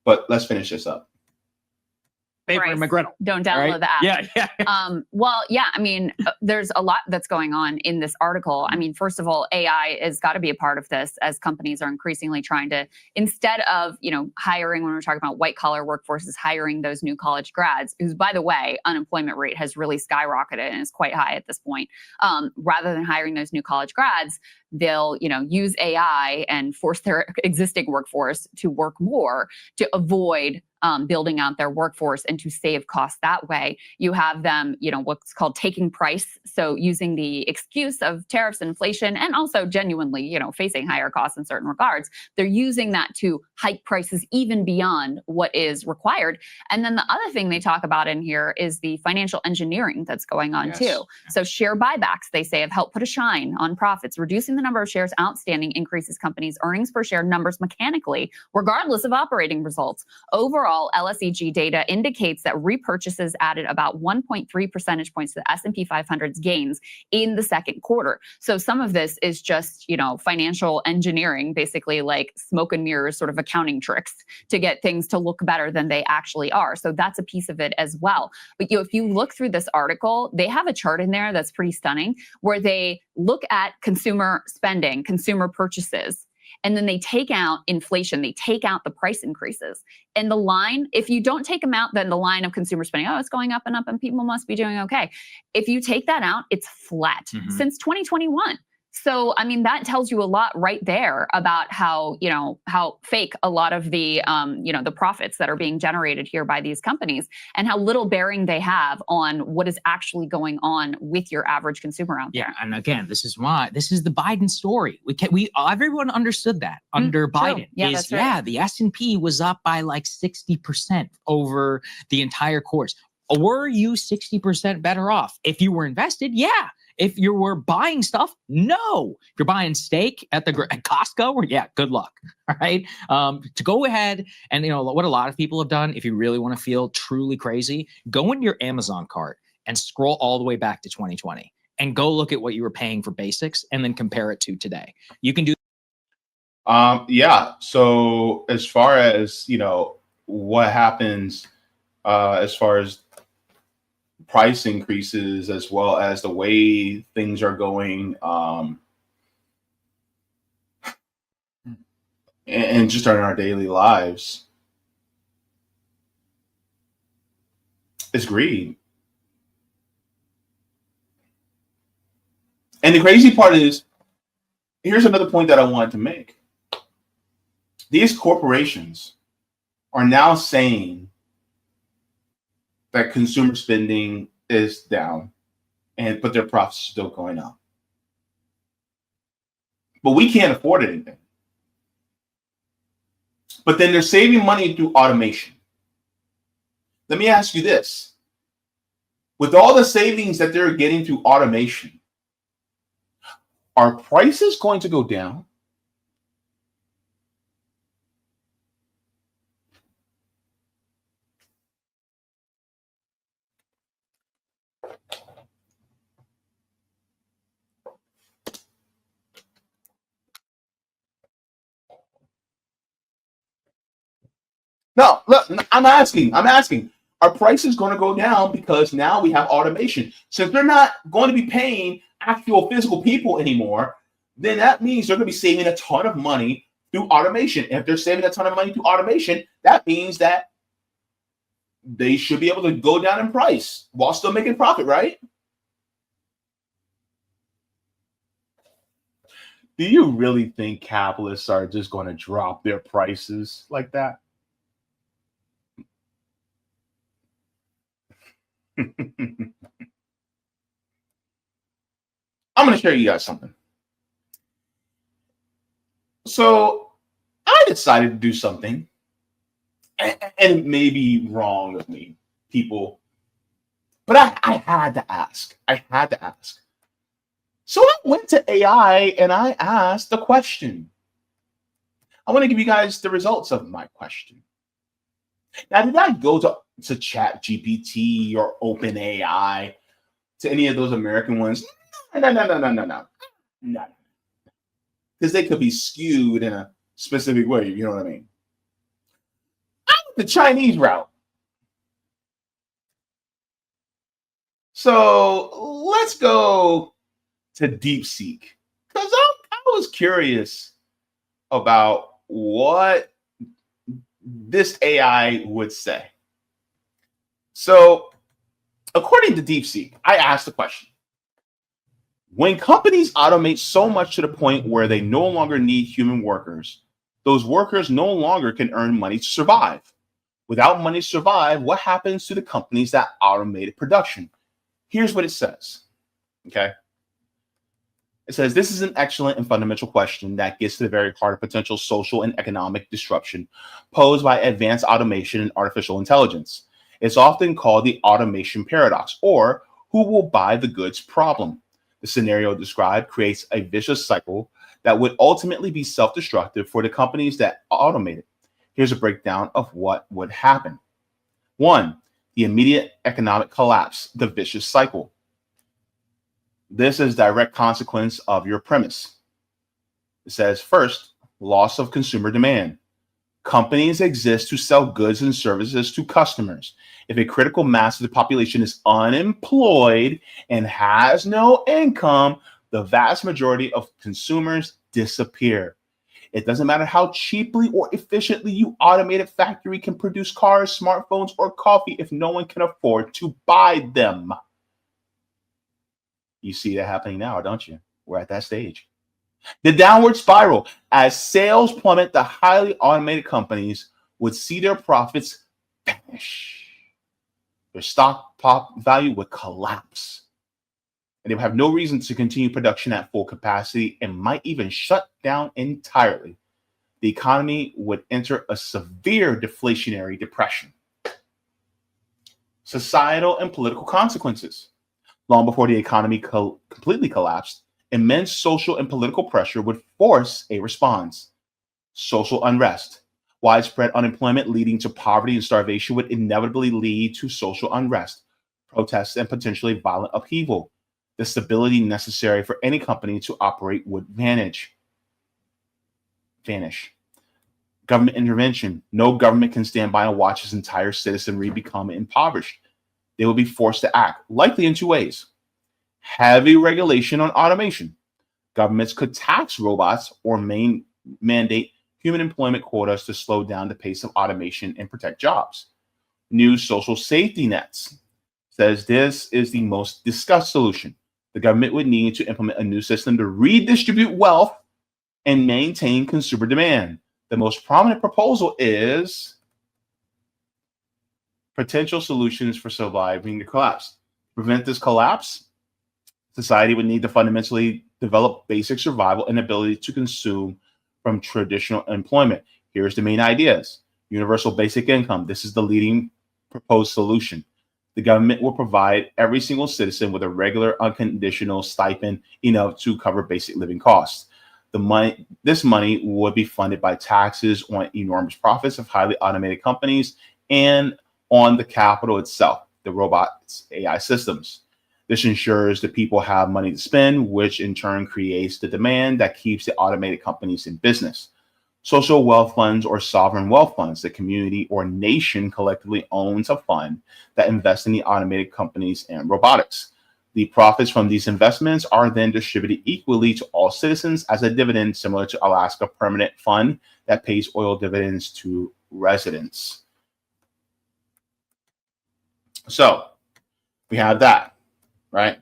S1: But let's finish this up.
S3: Pay for McGriddle.
S5: Don't download the app.
S3: Yeah.
S5: Well, yeah, I mean, there's a lot that's going on in this article. I mean, first of all, AI has got to be a part of this as companies are increasingly trying to, instead of, hiring, when we're talking about white collar workforces, hiring those new college grads, whose, by the way, unemployment rate has really skyrocketed and is quite high at this point. Rather than hiring those new college grads, they'll, use AI and force their existing workforce to work more to avoid building out their workforce and to save costs that way. You have them, what's called taking price. So using the excuse of tariffs and inflation and also genuinely, facing higher costs in certain regards, they're using that to hike prices even beyond what is required. And then the other thing they talk about in here is the financial engineering that's going on too. So share buybacks, they say, have helped put a shine on profits. Reducing the number of shares outstanding increases companies' earnings per share numbers mechanically, regardless of operating results. Overall, LSEG data indicates that repurchases added about 1.3 percentage points to the S&P 500's gains in the second quarter. So some of this is just, financial engineering, basically like smoke and mirrors sort of accounting tricks to get things to look better than they actually are. So that's a piece of it as well. But if you look through this article, they have a chart in there that's pretty stunning where they look at consumer spending, consumer purchases, and then they take out inflation, they take out the price increases. And the line, if you don't take them out, then the line of consumer spending, it's going up and up and people must be doing okay. If you take that out, it's flat since 2021. So, I mean, that tells you a lot right there about how, how fake a lot of the, the profits that are being generated here by these companies and how little bearing they have on what is actually going on with your average consumer out there.
S3: Yeah, and again, this is the Biden story. Everyone understood that under Biden.
S5: Yeah, that's right.
S3: The S&P was up by like 60% over the entire course. Were you 60% better off? If you were invested, yeah. If you were buying stuff, no. If you're buying steak at Costco, good luck. All right. To go ahead and, what a lot of people have done, if you really want to feel truly crazy, go into your Amazon cart and scroll all the way back to 2020 and go look at what you were paying for basics and then compare it to today. You can do.
S1: So as far as, what happens as far as price increases, as well as the way things are going, and just in our daily lives, is greed. And the crazy part is, here's another point that I wanted to make. These corporations are now saying that consumer spending is down, but their profits are still going up. but we can't afford anything. But then they're saving money through automation. Let me ask you this. With all the savings that they're getting through automation, are prices going to go down? No, look, I'm asking. Are prices going to go down because now we have automation? Since they're not going to be paying actual physical people anymore, then that means they're going to be saving a ton of money through automation. If they're saving a ton of money through automation, that means that they should be able to go down in price while still making profit, right? Do you really think capitalists are just going to drop their prices like that? I'm going to share you guys something. So I decided to do something, and it may be wrong of me, people, but I had to ask. So I went to AI and I asked the question. I want to give you guys the results of my question. Now, did I go to Chat GPT or OpenAI, to any of those American ones? No. Because they could be skewed in a specific way, you know what I mean? I went the Chinese route. So let's go to DeepSeek, because I was curious about what this AI would say. So according to DeepSeek, I asked the question: when companies automate so much to the point where they no longer need human workers, those workers no longer can earn money to survive. Without money to survive, what happens to the companies that automated production? Here's what it says. Okay. It says, this is an excellent and fundamental question that gets to the very heart of potential social and economic disruption posed by advanced automation and artificial intelligence. It's often called the automation paradox, or who will buy the goods problem. The scenario described creates a vicious cycle that would ultimately be self-destructive for the companies that automate it. Here's a breakdown of what would happen. 1, the immediate economic collapse, the vicious cycle. This is direct consequence of your premise. It says, first, loss of consumer demand. Companies exist to sell goods and services to customers. If a critical mass of the population is unemployed and has no income, the vast majority of consumers disappear. It doesn't matter how cheaply or efficiently you automate a factory can produce cars, smartphones, or coffee if no one can afford to buy them. You see that happening now, don't you? We're at that stage. The downward spiral. As sales plummet, the highly automated companies would see their profits vanish. Their stock value would collapse. And they would have no reason to continue production at full capacity and might even shut down entirely. The economy would enter a severe deflationary depression. Societal and political consequences. Long before the economy completely collapsed, immense social and political pressure would force a response. Social unrest. Widespread unemployment leading to poverty and starvation would inevitably lead to social unrest, protests, and potentially violent upheaval. The stability necessary for any company to operate would vanish. Government intervention. No government can stand by and watch its entire citizenry become impoverished. They will be forced to act, likely in 2 ways. Heavy regulation on automation. Governments could tax robots or mandate human employment quotas to slow down the pace of automation and protect jobs. New social safety nets. Says this is the most discussed solution. The government would need to implement a new system to redistribute wealth and maintain consumer demand. The most prominent proposal is potential solutions for surviving the collapse. To prevent this collapse, society would need to fundamentally develop basic survival and ability to consume from traditional employment. Here's the main ideas. Universal basic income. This is the leading proposed solution. The government will provide every single citizen with a regular unconditional stipend enough to cover basic living costs. This money would be funded by taxes on enormous profits of highly automated companies and on the capital itself, the robots, AI systems. This ensures that people have money to spend, which in turn creates the demand that keeps the automated companies in business. Social wealth funds or sovereign wealth funds, the community or nation collectively owns a fund that invests in the automated companies and robotics. The profits from these investments are then distributed equally to all citizens as a dividend, similar to Alaska Permanent Fund that pays oil dividends to residents. So we have that, right?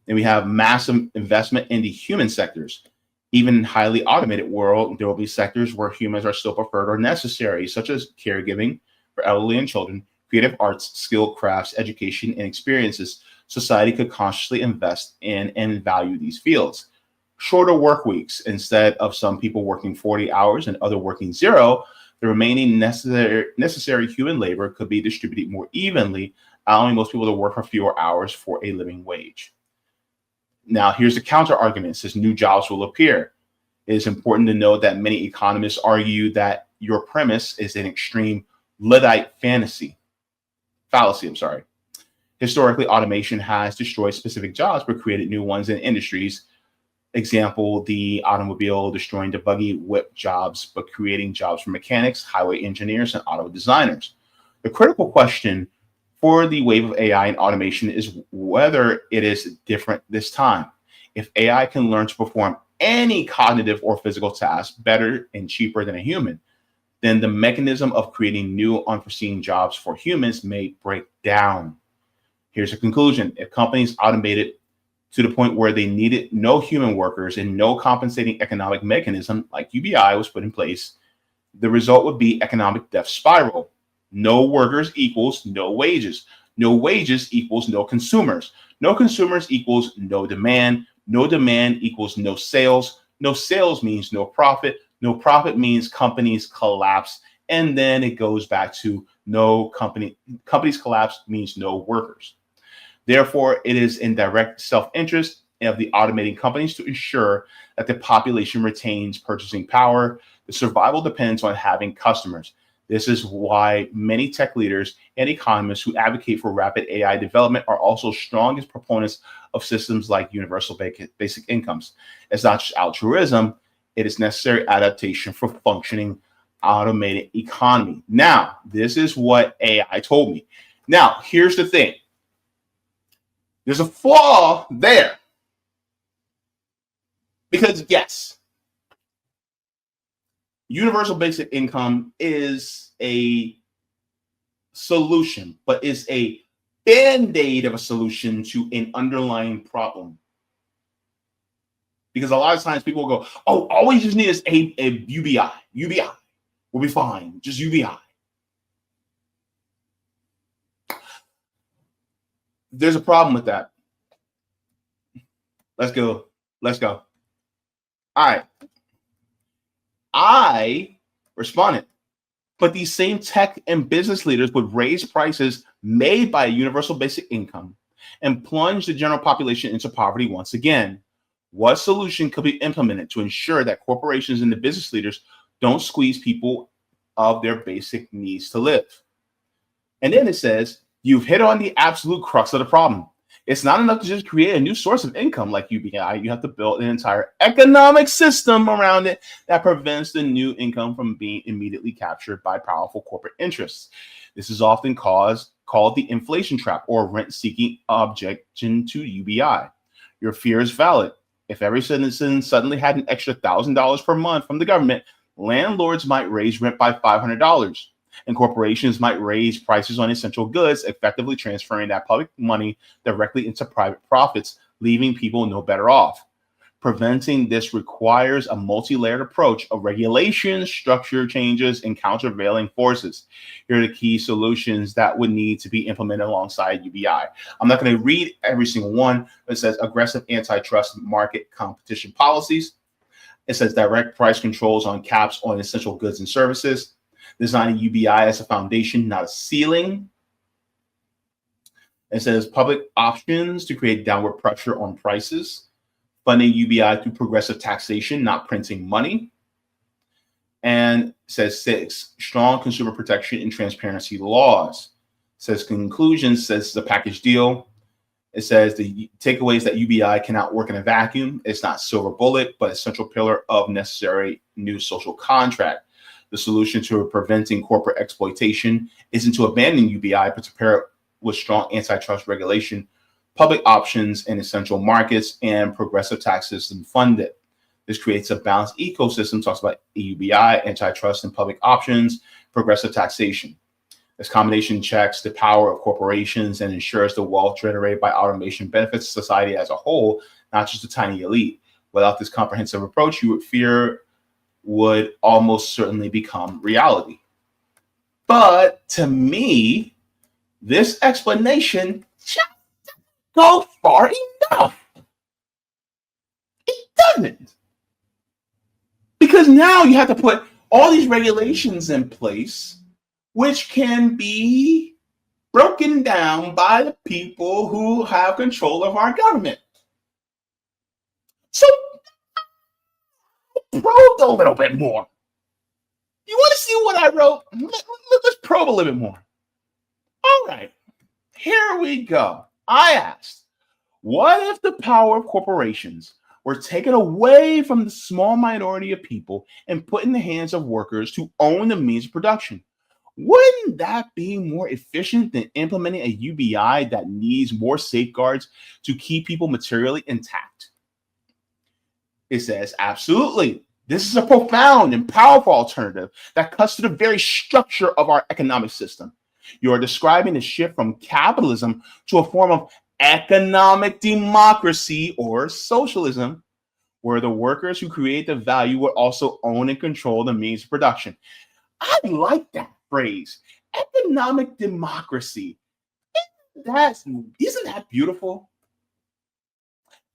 S1: Then we have massive investment in the human sectors. Even in highly automated world, there will be sectors where humans are still preferred or necessary, such as caregiving for elderly and children, creative arts, skilled crafts, education, and experiences. Society could consciously invest in and value these fields. Shorter work weeks, instead of some people working 40 hours and other working 0, the remaining necessary human labor could be distributed more evenly, allowing most people to work for fewer hours for a living wage. Now, here's the counter argument. It says new jobs will appear. It is important to note that many economists argue that your premise is an extreme Luddite fallacy. Historically, automation has destroyed specific jobs but created new ones in industries. Example, the automobile destroying the buggy whip jobs but creating jobs for mechanics, highway engineers, and auto designers. The critical question for the wave of AI and automation is whether it is different this time. If AI can learn to perform any cognitive or physical task better and cheaper than a human, then the mechanism of creating new unforeseen jobs for humans may break down. Here's a conclusion. If companies automated to the point where they needed no human workers and no compensating economic mechanism like UBI was put in place, the result would be economic death spiral. No workers equals no wages. No wages equals no consumers. No consumers equals no demand. No demand equals no sales. No sales means no profit. No profit means companies collapse. And then it goes back to companies collapse means no workers. Therefore, it is in direct self-interest of the automating companies to ensure that the population retains purchasing power. The survival depends on having customers. This is why many tech leaders and economists who advocate for rapid AI development are also strongest proponents of systems like universal basic incomes. It's not just altruism, it is necessary adaptation for functioning automated economy. Now, this is what AI told me. Now, here's the thing. There's a flaw there. Because yes, universal basic income is a solution, but is a band-aid of a solution to an underlying problem. Because a lot of times people will go, oh, all we just need is a UBI. UBI will be fine. Just UBI. There's a problem with that. Let's go. All right. I responded, but these same tech and business leaders would raise prices made by a universal basic income and plunge the general population into poverty once again. What solution could be implemented to ensure that corporations and the business leaders don't squeeze people of their basic needs to live? And then it says, you've hit on the absolute crux of the problem. It's not enough to just create a new source of income like UBI. You have to build an entire economic system around it that prevents the new income from being immediately captured by powerful corporate interests. This is often called the inflation trap or rent-seeking objection to UBI. Your fear is valid. If every citizen suddenly had an extra $1,000 per month from the government, landlords might raise rent by $500. And corporations might raise prices on essential goods, effectively transferring that public money directly into private profits, leaving people no better off. Preventing this requires a multi-layered approach of regulation, structure changes, and countervailing forces. Here are the key solutions that would need to be implemented alongside UBI. I'm not going to read every single one. It says aggressive antitrust market competition policies. It says direct price controls on caps on essential goods and services. Designing UBI as a foundation, not a ceiling. It says public options to create downward pressure on prices. Funding UBI through progressive taxation, not printing money. And says 6, strong consumer protection and transparency laws. Says conclusions, says the package deal. It says the takeaways that UBI cannot work in a vacuum. It's not silver bullet, but a central pillar of necessary new social contract. The solution to preventing corporate exploitation isn't to abandon UBI, but to pair it with strong antitrust regulation, public options in essential markets, and progressive tax system funded. This creates a balanced ecosystem, talks about UBI, antitrust and public options, progressive taxation. This combination checks the power of corporations and ensures the wealth generated by automation benefits society as a whole, not just a tiny elite. Without this comprehensive approach, you would fear would almost certainly become reality. But to me, this explanation just go far enough. It doesn't. Because now you have to put all these regulations in place, which can be broken down by the people who have control of our government. So, I probed a little bit more. You want to see what I wrote? Let's probe a little bit more. All right, here we go. I asked, what if the power of corporations were taken away from the small minority of people and put in the hands of workers to own the means of production? Wouldn't that be more efficient than implementing a UBI that needs more safeguards to keep people materially intact? It says, absolutely. This is a profound and powerful alternative that cuts to the very structure of our economic system. You are describing a shift from capitalism to a form of economic democracy or socialism, where the workers who create the value would also own and control the means of production. I like that phrase, economic democracy. Isn't that beautiful?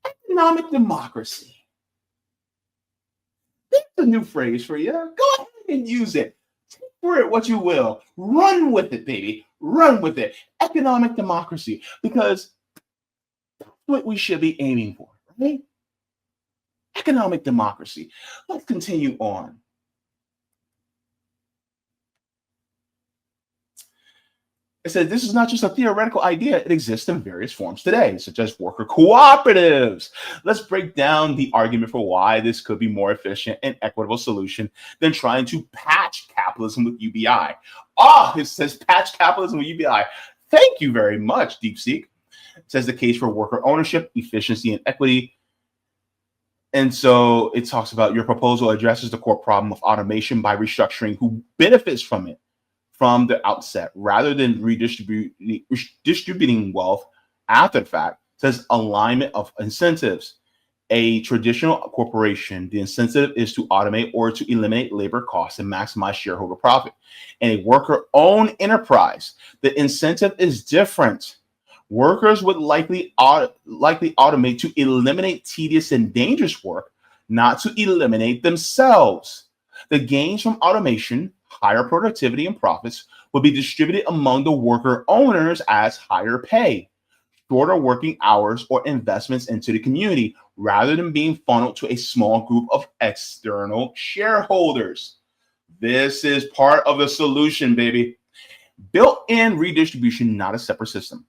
S1: Economic democracy. That's a new phrase for you. Go ahead and use it. Take for it what you will. Run with it, baby. Run with it. Economic democracy. Because that's what we should be aiming for, right? Economic democracy. Let's continue on. It said this is not just a theoretical idea. It exists in various forms today, such as worker cooperatives. Let's break down the argument for why this could be more efficient and equitable solution than trying to patch capitalism with UBI. It says patch capitalism with UBI. Thank you very much, DeepSeek. It says the case for worker ownership, efficiency, and equity. And so it talks about your proposal addresses the core problem of automation by restructuring who benefits from it from the outset, rather than distributing wealth after the fact. It says alignment of incentives. A traditional corporation, the incentive is to automate or to eliminate labor costs and maximize shareholder profit. In a worker-owned enterprise, the incentive is different. Workers would likely automate to eliminate tedious and dangerous work, not to eliminate themselves. The gains from automation, higher productivity and profits, will be distributed among the worker owners as higher pay, shorter working hours, or investments into the community, rather than being funneled to a small group of external shareholders. This is part of the solution, baby. Built-in redistribution, not a separate system.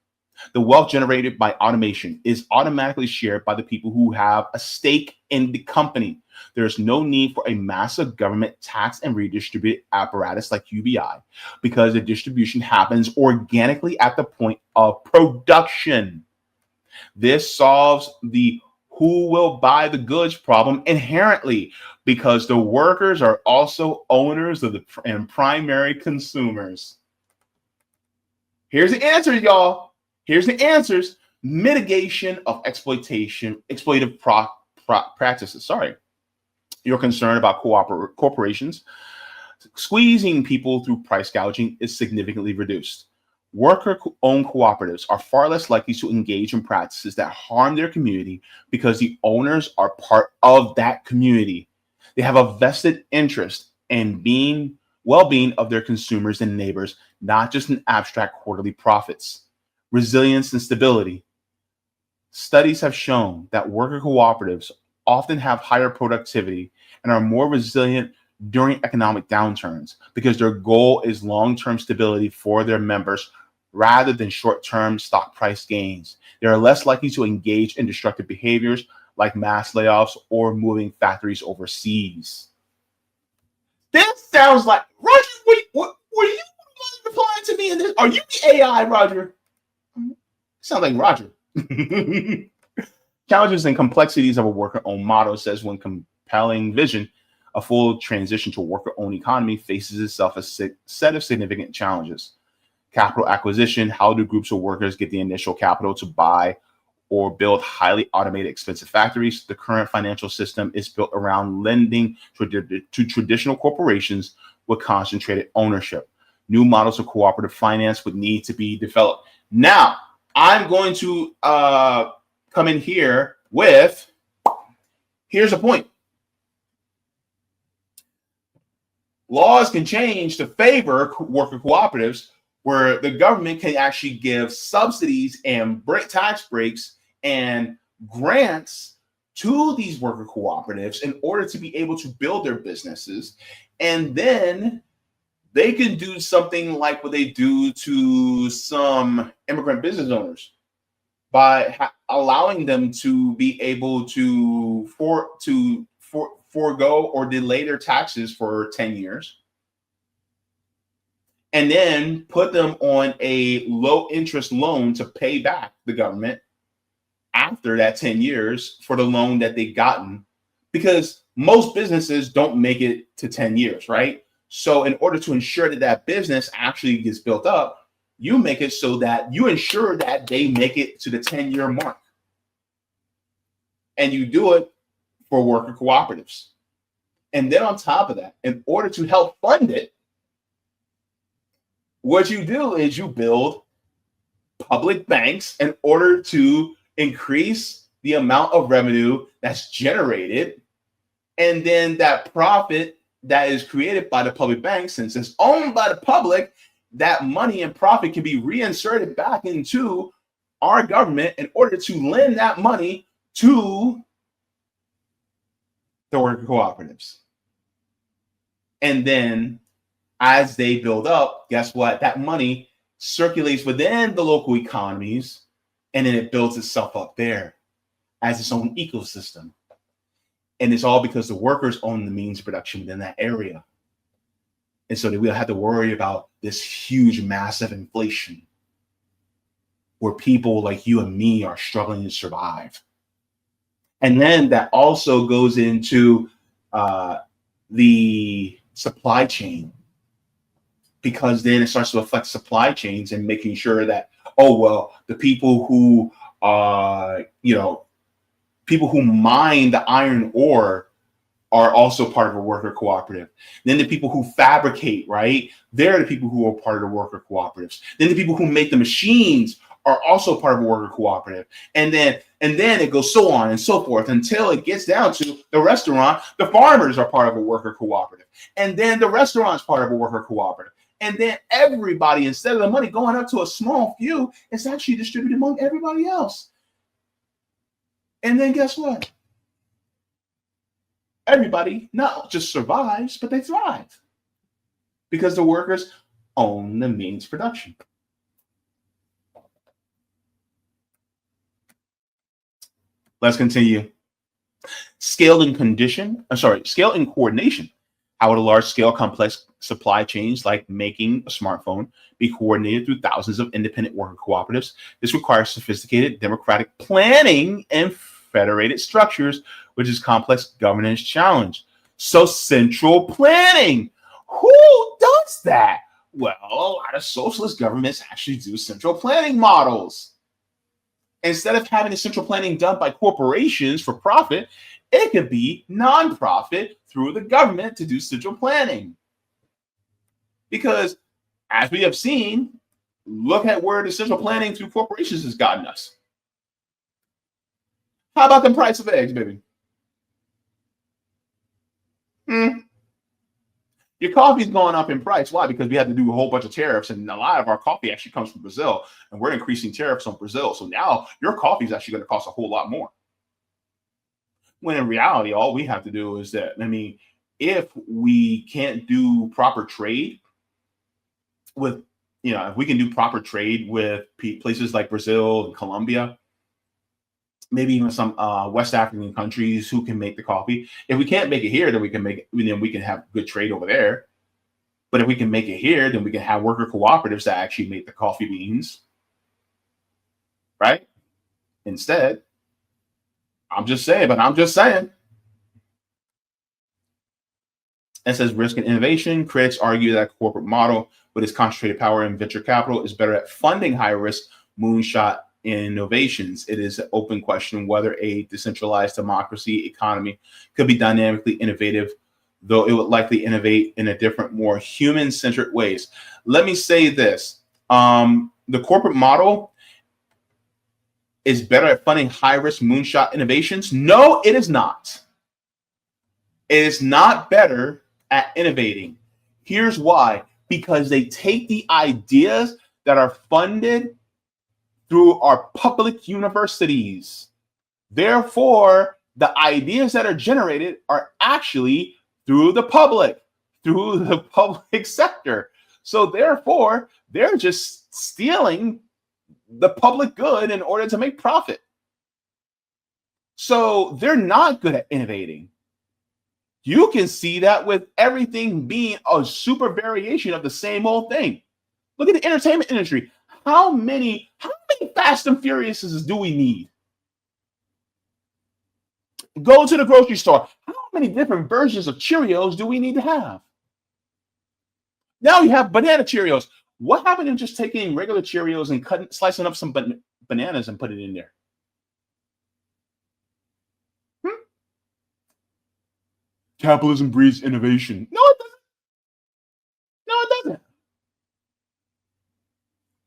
S1: The wealth generated by automation is automatically shared by the people who have a stake in the company. There's no need for a massive government tax and redistribute apparatus like UBI, because the distribution happens organically at the point of production. This solves the who will buy the goods problem inherently, because the workers are also owners of and primary consumers. Here's the answer, y'all. Here's the answers. Mitigation of exploitation, exploitative practices. Sorry. Your concern about corporations squeezing people through price gouging is significantly reduced. Worker-owned cooperatives are far less likely to engage in practices that harm their community because the owners are part of that community. They have a vested interest in well-being of their consumers and neighbors, not just in abstract quarterly profits. Resilience and stability. Studies have shown that worker cooperatives often have higher productivity and are more resilient during economic downturns because their goal is long-term stability for their members rather than short-term stock price gains. They are less likely to engage in destructive behaviors like mass layoffs or moving factories overseas. This sounds like, Roger, were you replying to me in this? Are you the AI, Roger? Sounds like Roger. Challenges and complexities of a worker-owned model says when compelling vision, a full transition to a worker-owned economy faces itself a set of significant challenges. Capital acquisition, how do groups of workers get the initial capital to buy or build highly automated expensive factories? The current financial system is built around lending to traditional corporations with concentrated ownership. New models of cooperative finance would need to be developed. Now, I'm going to come in here with, here's a point. Laws can change to favor worker cooperatives where the government can actually give subsidies and tax breaks and grants to these worker cooperatives in order to be able to build their businesses. And then they can do something like what they do to some immigrant business owners by allowing them to be able to forego or delay their taxes for 10 years and then put them on a low interest loan to pay back the government after that 10 years for the loan that they've gotten, because most businesses don't make it to 10 years, right? So in order to ensure that that business actually gets built up, you make it so that you ensure that they make it to the 10-year mark. And you do it for worker cooperatives. And then on top of that, in order to help fund it, what you do is you build public banks in order to increase the amount of revenue that's generated. And then that profit that is created by the public bank, since it's owned by the public, that money and profit can be reinserted back into our government in order to lend that money to the worker cooperatives. And then as they build up, guess what? That money circulates within the local economies, and then it builds itself up there as its own ecosystem. And it's all because the workers own the means of production within that area. And so we don't have to worry about this huge, massive inflation where people like you and me are struggling to survive. And then that also goes into the supply chain, because then it starts to affect supply chains and making sure that, oh, well, the people who people who mine the iron ore are also part of a worker cooperative. Then the people who fabricate, right? They're the people who are part of the worker cooperatives. Then the people who make the machines are also part of a worker cooperative. And then it goes so on and so forth until it gets down to the restaurant. The farmers are part of a worker cooperative. And then the restaurant's part of a worker cooperative. And then everybody, instead of the money going up to a small few, it's actually distributed among everybody else. And then guess what? Everybody not just survives, but they thrive because the workers own the means of production. Let's continue. Scale and coordination. How would a large-scale complex supply chains like making a smartphone be coordinated through thousands of independent worker cooperatives? This requires sophisticated democratic planning and federated structures, which is complex governance challenge. So central planning. Who does that? Well, a lot of socialist governments actually do central planning models. Instead of having the central planning done by corporations for profit, it could be nonprofit through the government to do central planning. Because as we have seen, look at where the central planning through corporations has gotten us. How about the price of eggs, baby? Your coffee's going up in price. Why? Because we had to do a whole bunch of tariffs, and a lot of our coffee actually comes from Brazil, and we're increasing tariffs on Brazil. So now your coffee is actually going to cost a whole lot more. When in reality, all we have to do is that, I mean, if we can't do proper trade with, if we can do proper trade with places like Brazil and Colombia, maybe even some West African countries who can make the coffee. If we can't make it here, then we can have good trade over there. But if we can make it here, then we can have worker cooperatives that actually make the coffee beans, right? Instead, I'm just saying. It says risk and innovation. Critics argue that corporate model with its concentrated power and venture capital is better at funding high risk moonshot innovations. It is an open question whether a decentralized democracy economy could be dynamically innovative, though it would likely innovate in a different, more human-centered ways. Let me say this. The corporate model is better at funding high-risk moonshot innovations. No, it is not. It is not better at innovating. Here's why. Because they take the ideas that are funded through our public universities. Therefore, the ideas that are generated are actually through the public sector. So therefore, they're just stealing the public good in order to make profit. So they're not good at innovating. You can see that with everything being a super variation of the same old thing. Look at the entertainment industry. How many Fast and Furiouses do we need? Go to the grocery store. How many different versions of Cheerios do we need to have? Now you have banana Cheerios. What happened to just taking regular Cheerios and slicing up some bananas and put it in there? Capitalism breeds innovation. No, it doesn't. No, it doesn't.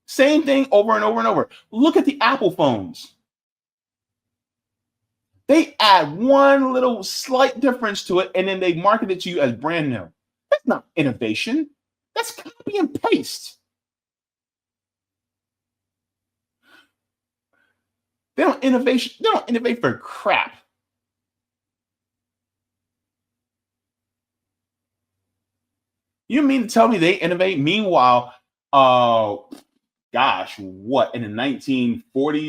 S1: Same thing over and over and over. Look at the Apple phones. They add one little slight difference to it, and then they market it to you as brand new. That's not innovation. That's copy and paste. They don't innovate for crap. You mean to tell me they innovate? Meanwhile, what in the 1940s,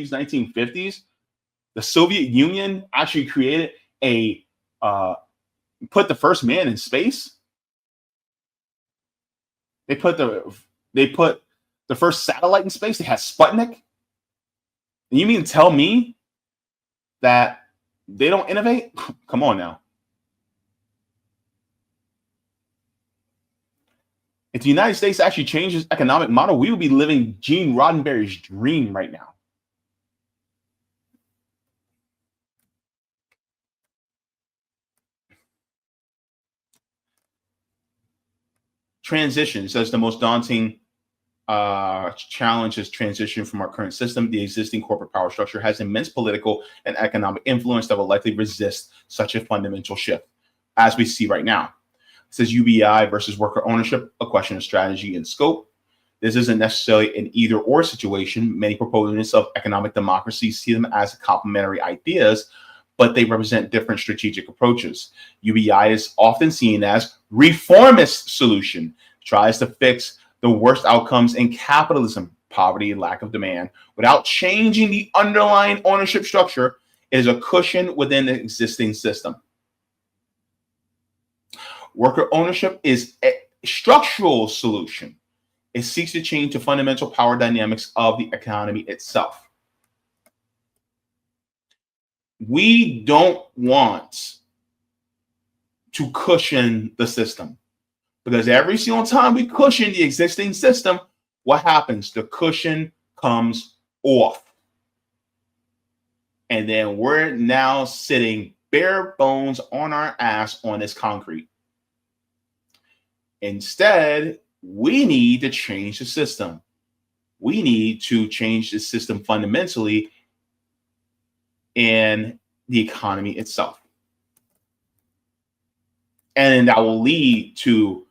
S1: 1950s, the Soviet Union actually created put the first man in space. They put the first satellite in space. They had Sputnik. And you mean to tell me that they don't innovate? Come on now. If the United States actually changed its economic model, we would be living Gene Roddenberry's dream right now. Transition says the most daunting challenge is transition from our current system. The existing corporate power structure has immense political and economic influence that will likely resist such a fundamental shift, as we see right now. It says UBI versus worker ownership, a question of strategy and scope. This isn't necessarily an either or situation. Many proponents of economic democracy see them as complementary ideas, but they represent different strategic approaches. UBI is often seen as reformist solution, tries to fix the worst outcomes in capitalism, poverty and lack of demand, without changing the underlying ownership structure. It is a cushion within the existing system. Worker ownership is a structural solution. It seeks to change the fundamental power dynamics of the economy itself. We don't want to cushion the system, because every single time we cushion the existing system, what happens? The cushion comes off. And then we're now sitting bare bones on our ass on this concrete. Instead, we need to change the system. We need to change the system fundamentally in the economy itself. And that will lead to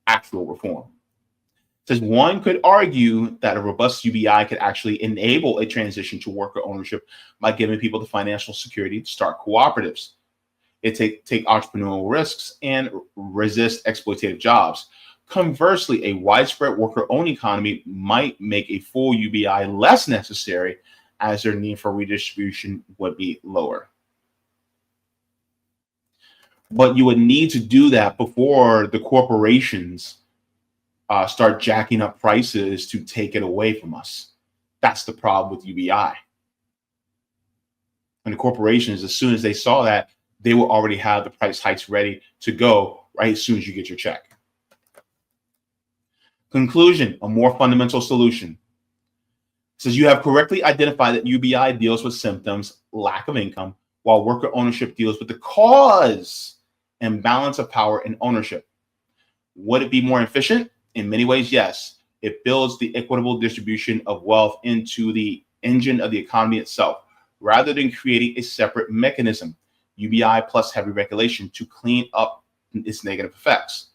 S1: actual reform. Says one could argue that a robust UBI could actually enable a transition to worker ownership by giving people the financial security to start cooperatives. It take entrepreneurial risks and resist exploitative jobs. Conversely, a widespread worker-owned economy might make a full UBI less necessary, as their need for redistribution would be lower. But you would need to do that before the corporations start jacking up prices to take it away from us. That's the problem with UBI. And the corporations, as soon as they saw that, they will already have the price hikes ready to go right as soon as you get your check. Conclusion, a more fundamental solution. Says you have correctly identified that UBI deals with symptoms, lack of income, while worker ownership deals with the cause and balance of power and ownership. Would it be more efficient? In many ways, yes. It builds the equitable distribution of wealth into the engine of the economy itself, rather than creating a separate mechanism, UBI plus heavy regulation, to clean up its negative effects.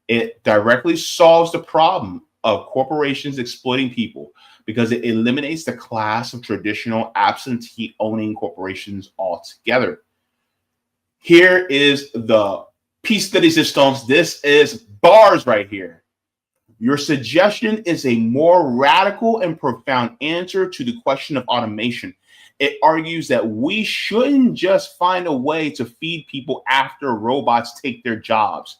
S1: It directly solves the problem of corporations exploiting people because it eliminates the class of traditional absentee owning corporations altogether. Here is the piece de resistance. This is bars right here. Your suggestion is a more radical and profound answer to the question of automation. It argues that we shouldn't just find a way to feed people after robots take their jobs.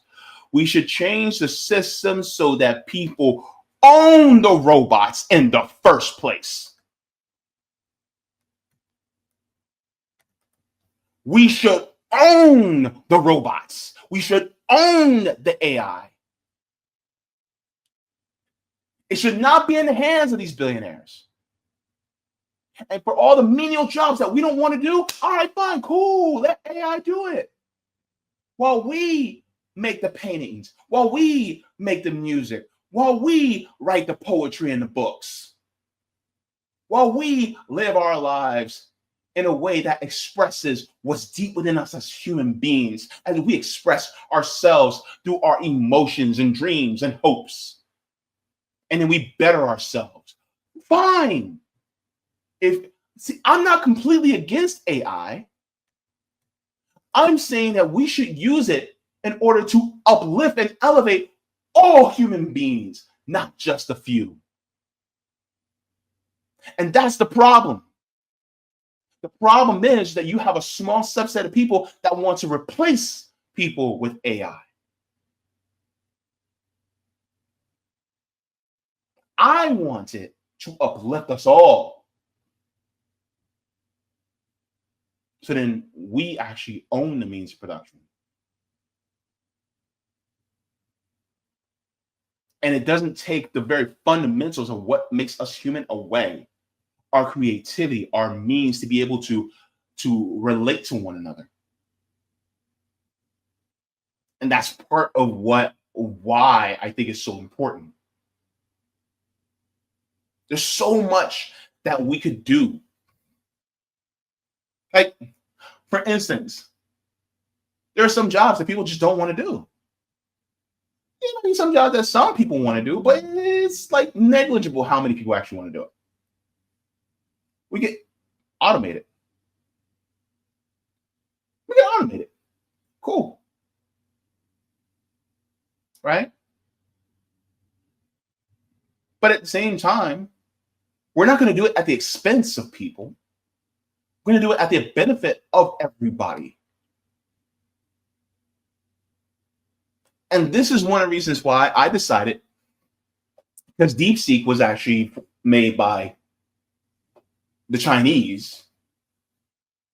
S1: We should change the system so that people own the robots in the first place. We should own the robots. We should own the AI. It should not be in the hands of these billionaires. And for all the menial jobs that we don't want to do, all right, fine, cool, let AI do it. While we make the paintings, while we make the music, while we write the poetry and the books, while we live our lives in a way that expresses what's deep within us as human beings, as we express ourselves through our emotions and dreams and hopes, and then we better ourselves. Fine. I'm not completely against AI. I'm saying that we should use it in order to uplift and elevate all human beings, not just a few. And that's the problem. The problem is that you have a small subset of people that want to replace people with AI. I want it to uplift us all. So then we actually own the means of production. And it doesn't take the very fundamentals of what makes us human away. Our creativity, our means to be able to relate to one another. And that's part of why I think it's so important. There's so much that we could do. Like, for instance, there are some jobs that people just don't want to do. There might be some jobs that some people want to do, but it's like negligible how many people actually want to do it. We get automated. Cool. Right? But at the same time, we're not going to do it at the expense of people. We're going to do it at the benefit of everybody. And this is one of the reasons why I decided, because DeepSeek was actually made by the Chinese,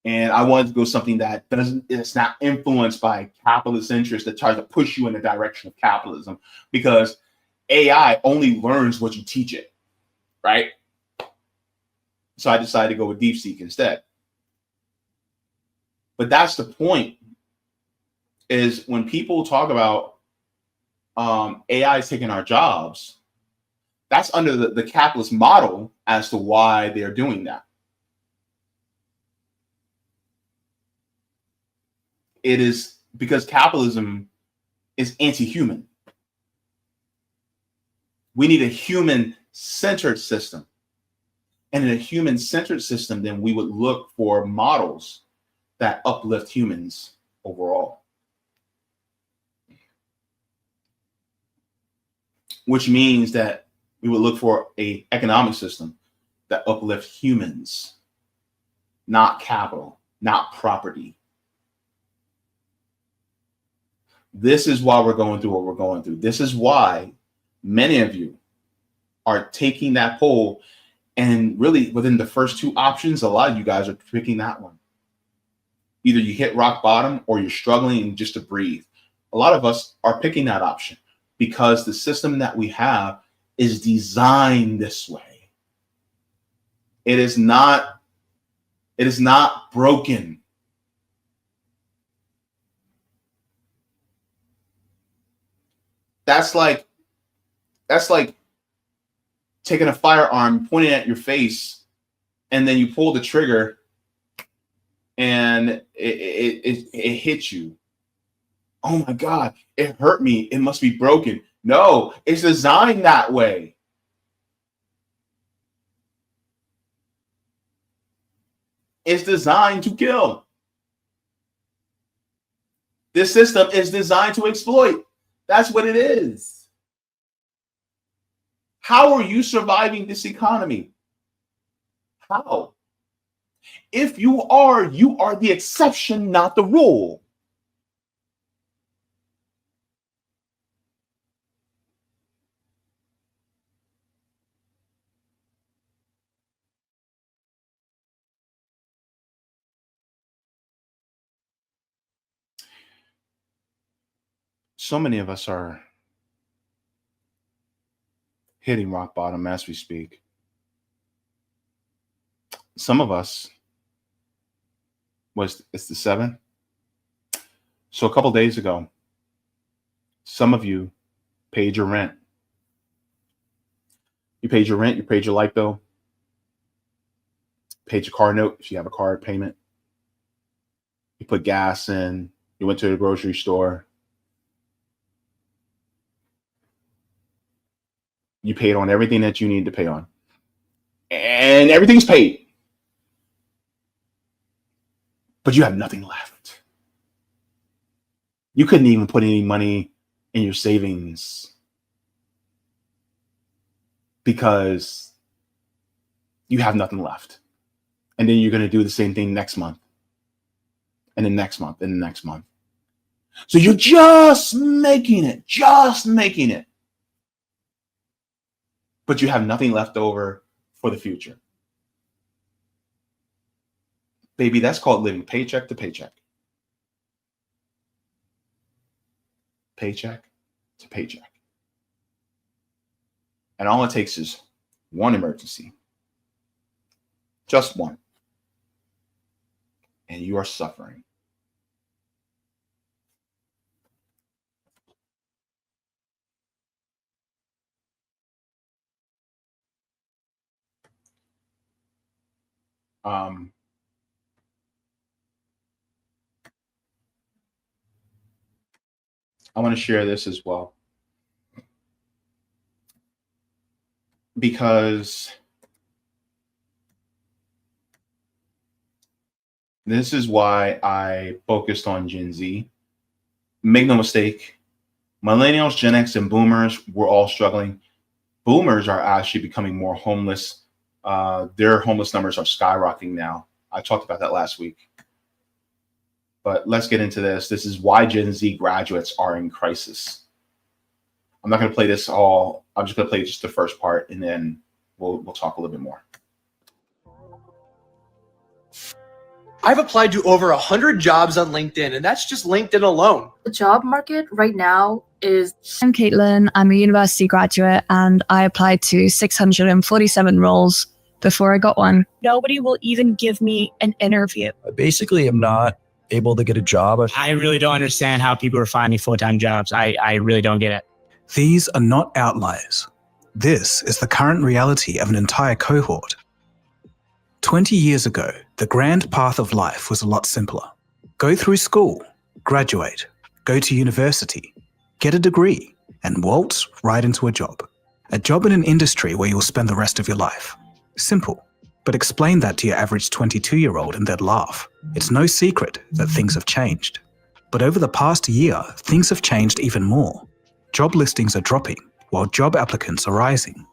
S1: and I wanted to go something that it's not influenced by capitalist interests that tries to push you in the direction of capitalism, because AI only learns what you teach it, right? So I decided to go with DeepSeek instead. But that's the point, is when people talk about AI is taking our jobs, that's under the capitalist model as to why they're doing that. It is because capitalism is anti-human. We need a human-centered system. And in a human-centered system, then we would look for models that uplift humans overall. Which means that we would look for an economic system that uplifts humans, not capital, not property. This is why we're going through what we're going through. This is why many of you are taking that poll, and really within the first two options, a lot of you guys are picking that one. Either you hit rock bottom or you're struggling just to breathe. A lot of us are picking that option because the system that we have is designed this way. It is not broken. That's like taking a firearm, pointing at your face, and then you pull the trigger and it hits you. Oh my God, it hurt me. It must be broken. No, it's designed that way. It's designed to kill. This system is designed to exploit. That's what it is. How are you surviving this economy? How? If you are the exception, not the rule. So many of us are hitting rock bottom as we speak. Some of us, it's the 7th. So a couple days ago, some of you paid your rent. You paid your rent, you paid your light bill, paid your car note if you have a card payment. You put gas in, you went to the grocery store. You paid on everything that you need to pay on. And everything's paid. But you have nothing left. You couldn't even put any money in your savings because you have nothing left. And then you're going to do the same thing next month. And the next month, and the next month. So you're just making it. But you have nothing left over for the future. Baby, that's called living paycheck to paycheck. Paycheck to paycheck. And all it takes is one emergency. Just one. And you are suffering. I want to share this as well, because this is why I focused on Gen Z. Make no mistake, millennials, Gen X, and boomers, we're all struggling. Boomers are actually becoming more homeless. Their homeless numbers are skyrocketing now. I talked about that last week. But let's get into this. This is why Gen Z graduates are in crisis. I'm not going to play this all. I'm just going to play just the first part, and then we'll talk a little bit more.
S6: I've applied to over 100 jobs on LinkedIn, and that's just LinkedIn alone.
S7: The job market right now is...
S8: I'm Caitlin. I'm a university graduate, and I applied to 647 roles before I got one.
S9: Nobody will even give me an interview.
S10: I basically am not
S9: able to get a job.
S10: I really don't understand how people are finding full-time jobs. I really don't get it.
S11: These are not outliers. This is the current reality of an entire cohort. 20 years ago, the grand path of life was a lot simpler. Go through school, graduate, go to university, get a degree, and waltz right into a job. A job in an industry where you'll spend the rest of your life. Simple. But explain that to your average 22-year-old and they'd laugh. It's no secret that things have changed. But over the past year, things have changed even more. Job listings are dropping, while job applicants are rising.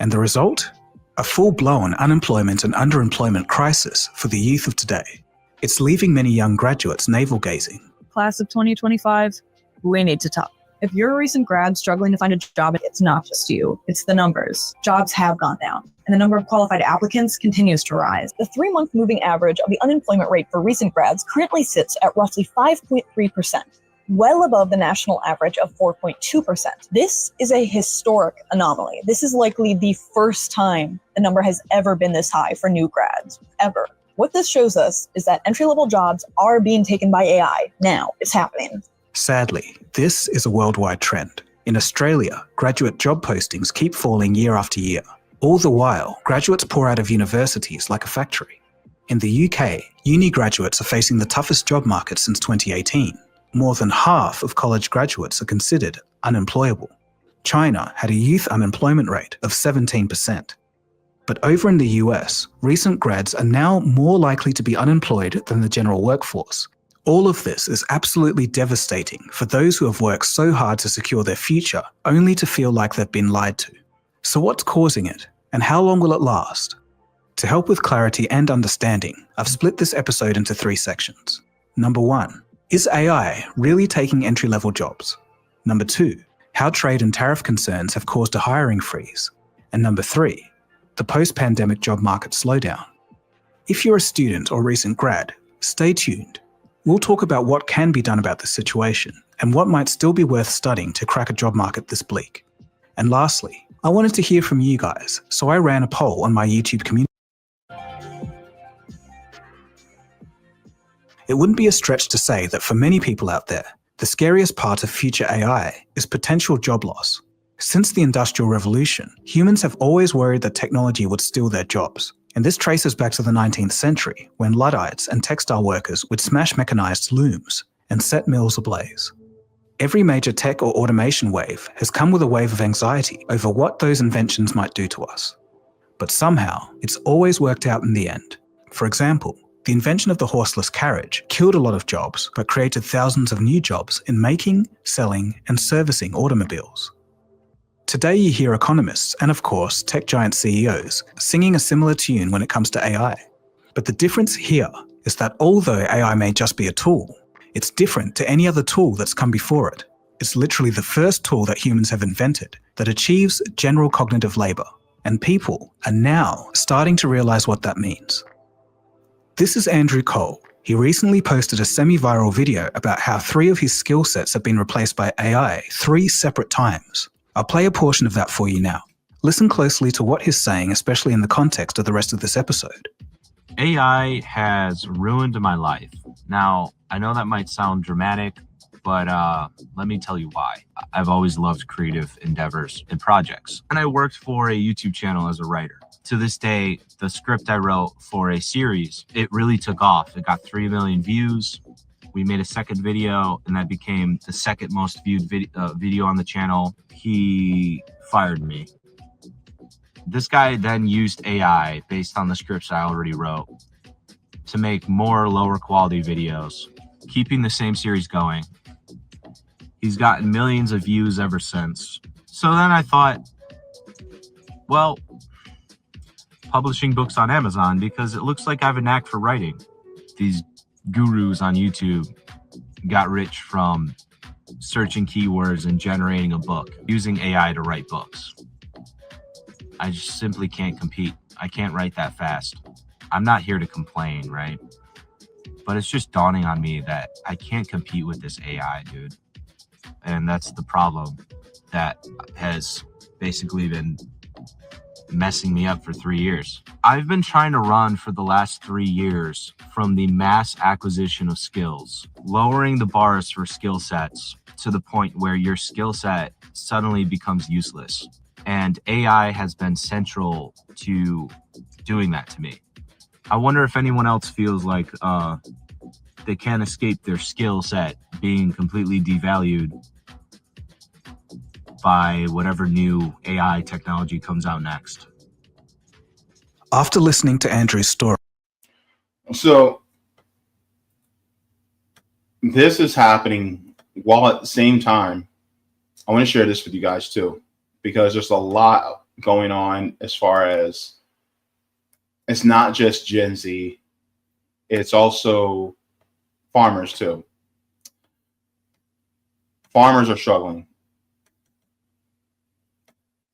S11: And the result? A full-blown unemployment and underemployment crisis for the youth of today. It's leaving many young graduates navel-gazing.
S12: Class of 2025, we need to talk. If you're a recent grad struggling to find a job, it's not just you, it's the numbers. Jobs have gone down, and the number of qualified applicants continues to rise. The 3-month moving average of the unemployment rate for recent grads currently sits at roughly 5.3%, well above the national average of 4.2%. This is a historic anomaly. This is likely the first time the number has ever been this high for new grads, ever. What this shows us is that entry-level jobs are being taken by AI. Now, it's happening.
S11: Sadly, this is a worldwide trend. In Australia, graduate job postings keep falling year after year. All the while, graduates pour out of universities like a factory. In the UK, uni graduates are facing the toughest job market since 2018. More than half of college graduates are considered unemployable. China had a youth unemployment rate of 17%. But over in the US, recent grads are now more likely to be unemployed than the general workforce. All of this is absolutely devastating for those who have worked so hard to secure their future, only to feel like they've been lied to. So what's causing it, and how long will it last? To help with clarity and understanding, I've split this episode into 3 sections. Number 1, is AI really taking entry-level jobs? Number 2, how trade and tariff concerns have caused a hiring freeze? And number 3, the post-pandemic job market slowdown. If you're a student or recent grad, stay tuned. We'll talk about what can be done about this situation and what might still be worth studying to crack a job market this bleak. And lastly, I wanted to hear from you guys, so I ran a poll on my YouTube community. It wouldn't be a stretch to say that for many people out there, the scariest part of future AI is potential job loss. Since the Industrial Revolution, humans have always worried that technology would steal their jobs. And this traces back to the 19th century, when Luddites and textile workers would smash mechanized looms and set mills ablaze. Every major tech or automation wave has come with a wave of anxiety over what those inventions might do to us. But somehow, it's always worked out in the end. For example, the invention of the horseless carriage killed a lot of jobs, but created thousands of new jobs in making, selling, and servicing automobiles. Today you hear economists and of course tech giant CEOs singing a similar tune when it comes to AI. But the difference here is that although AI may just be a tool, it's different to any other tool that's come before it. It's literally the first tool that humans have invented that achieves general cognitive labor, and people are now starting to realize what that means. This is Andrew Cole. He recently posted a semi-viral video about how 3 of his skill sets have been replaced by AI 3 separate times. I'll play a portion of that for you now. Listen closely to what he's saying, especially in the context of the rest of this episode.
S13: AI has ruined my life. Now, I know that might sound dramatic, but let me tell you why. I've always loved creative endeavors and projects, and I worked for a YouTube channel as a writer. To this day, the script I wrote for a series, it really took off. It got 3 million views. We made a second video, and that became the second most viewed video on the channel. He fired me. This guy then used AI based on the scripts I already wrote to make more lower quality videos, keeping the same series going. He's gotten millions of views ever since. So then I thought, well, publishing books on Amazon, because it looks like I have a knack for writing. These gurus on YouTube got rich from searching keywords and generating a book, using AI to write books. I just simply can't compete. I can't write that fast. I'm not here to complain, right? But it's just dawning on me that I can't compete with this AI, dude. And that's the problem that has basically been messing me up for 3 years. I've been trying to run for the last 3 years from the mass acquisition of skills, lowering the bars for skill sets to the point where your skill set suddenly becomes useless. And AI has been central to doing that to me. I wonder if anyone else feels like they can't escape their skill set being completely devalued by whatever new AI technology comes out next.
S11: After listening to Andrew's story.
S1: So this is happening while at the same time, I want to share this with you guys too, because there's a lot going on as far as it's not just Gen Z, it's also farmers too. Farmers are struggling.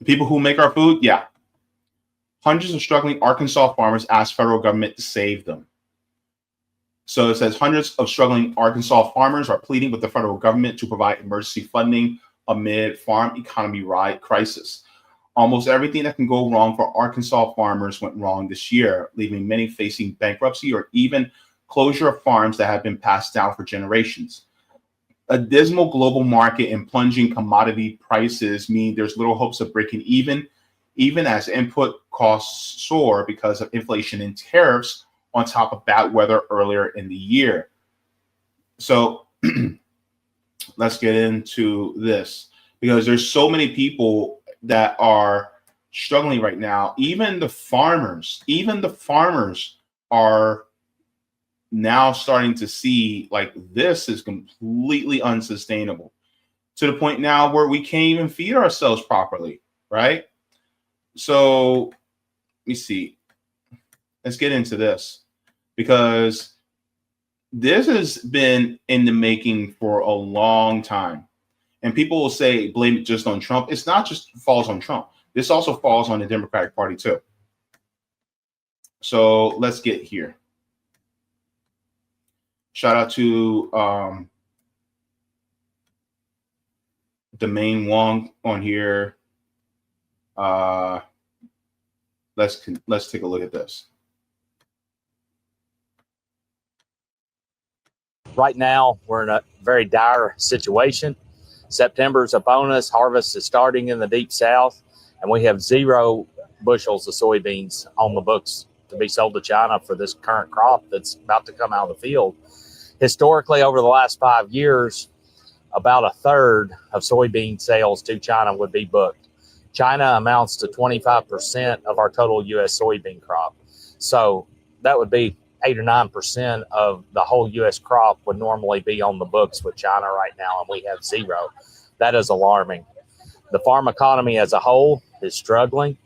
S1: The people who make our food, yeah. Hundreds of struggling Arkansas farmers ask federal government to save them. So it says hundreds of struggling Arkansas farmers are pleading with the federal government to provide emergency funding amid farm economy crisis. Almost everything that can go wrong for Arkansas farmers went wrong this year, leaving many facing bankruptcy or even closure of farms that have been passed down for generations. A dismal global market and plunging commodity prices mean there's little hopes of breaking even as input costs soar because of inflation and tariffs on top of bad weather earlier in the year. So let's get into this, because there's so many people that are struggling right now. Even the farmers are now starting to see like this is completely unsustainable, to the point now where we can't even feed ourselves properly, right? So let me see. Let's get into this, because this has been in the making for a long time. And people will say, blame it just on Trump. It's not just falls on Trump. This also falls on the Democratic Party too. So let's get here. Shout out to Domain Wong on here. Let's take a look at this.
S9: Right now, we're in a very dire situation. September is upon us. Harvest is starting in the deep south, and we have 0 bushels of soybeans on the books to be sold to China for this current crop that's about to come out of the field. Historically, over the last 5 years, about a third of soybean sales to China would be booked. China amounts to 25% of our total U.S. soybean crop. So that would be 8 or 9% of the whole U.S. crop would normally be on the books with China right now, and we have 0. That is alarming. The farm economy as a whole is struggling.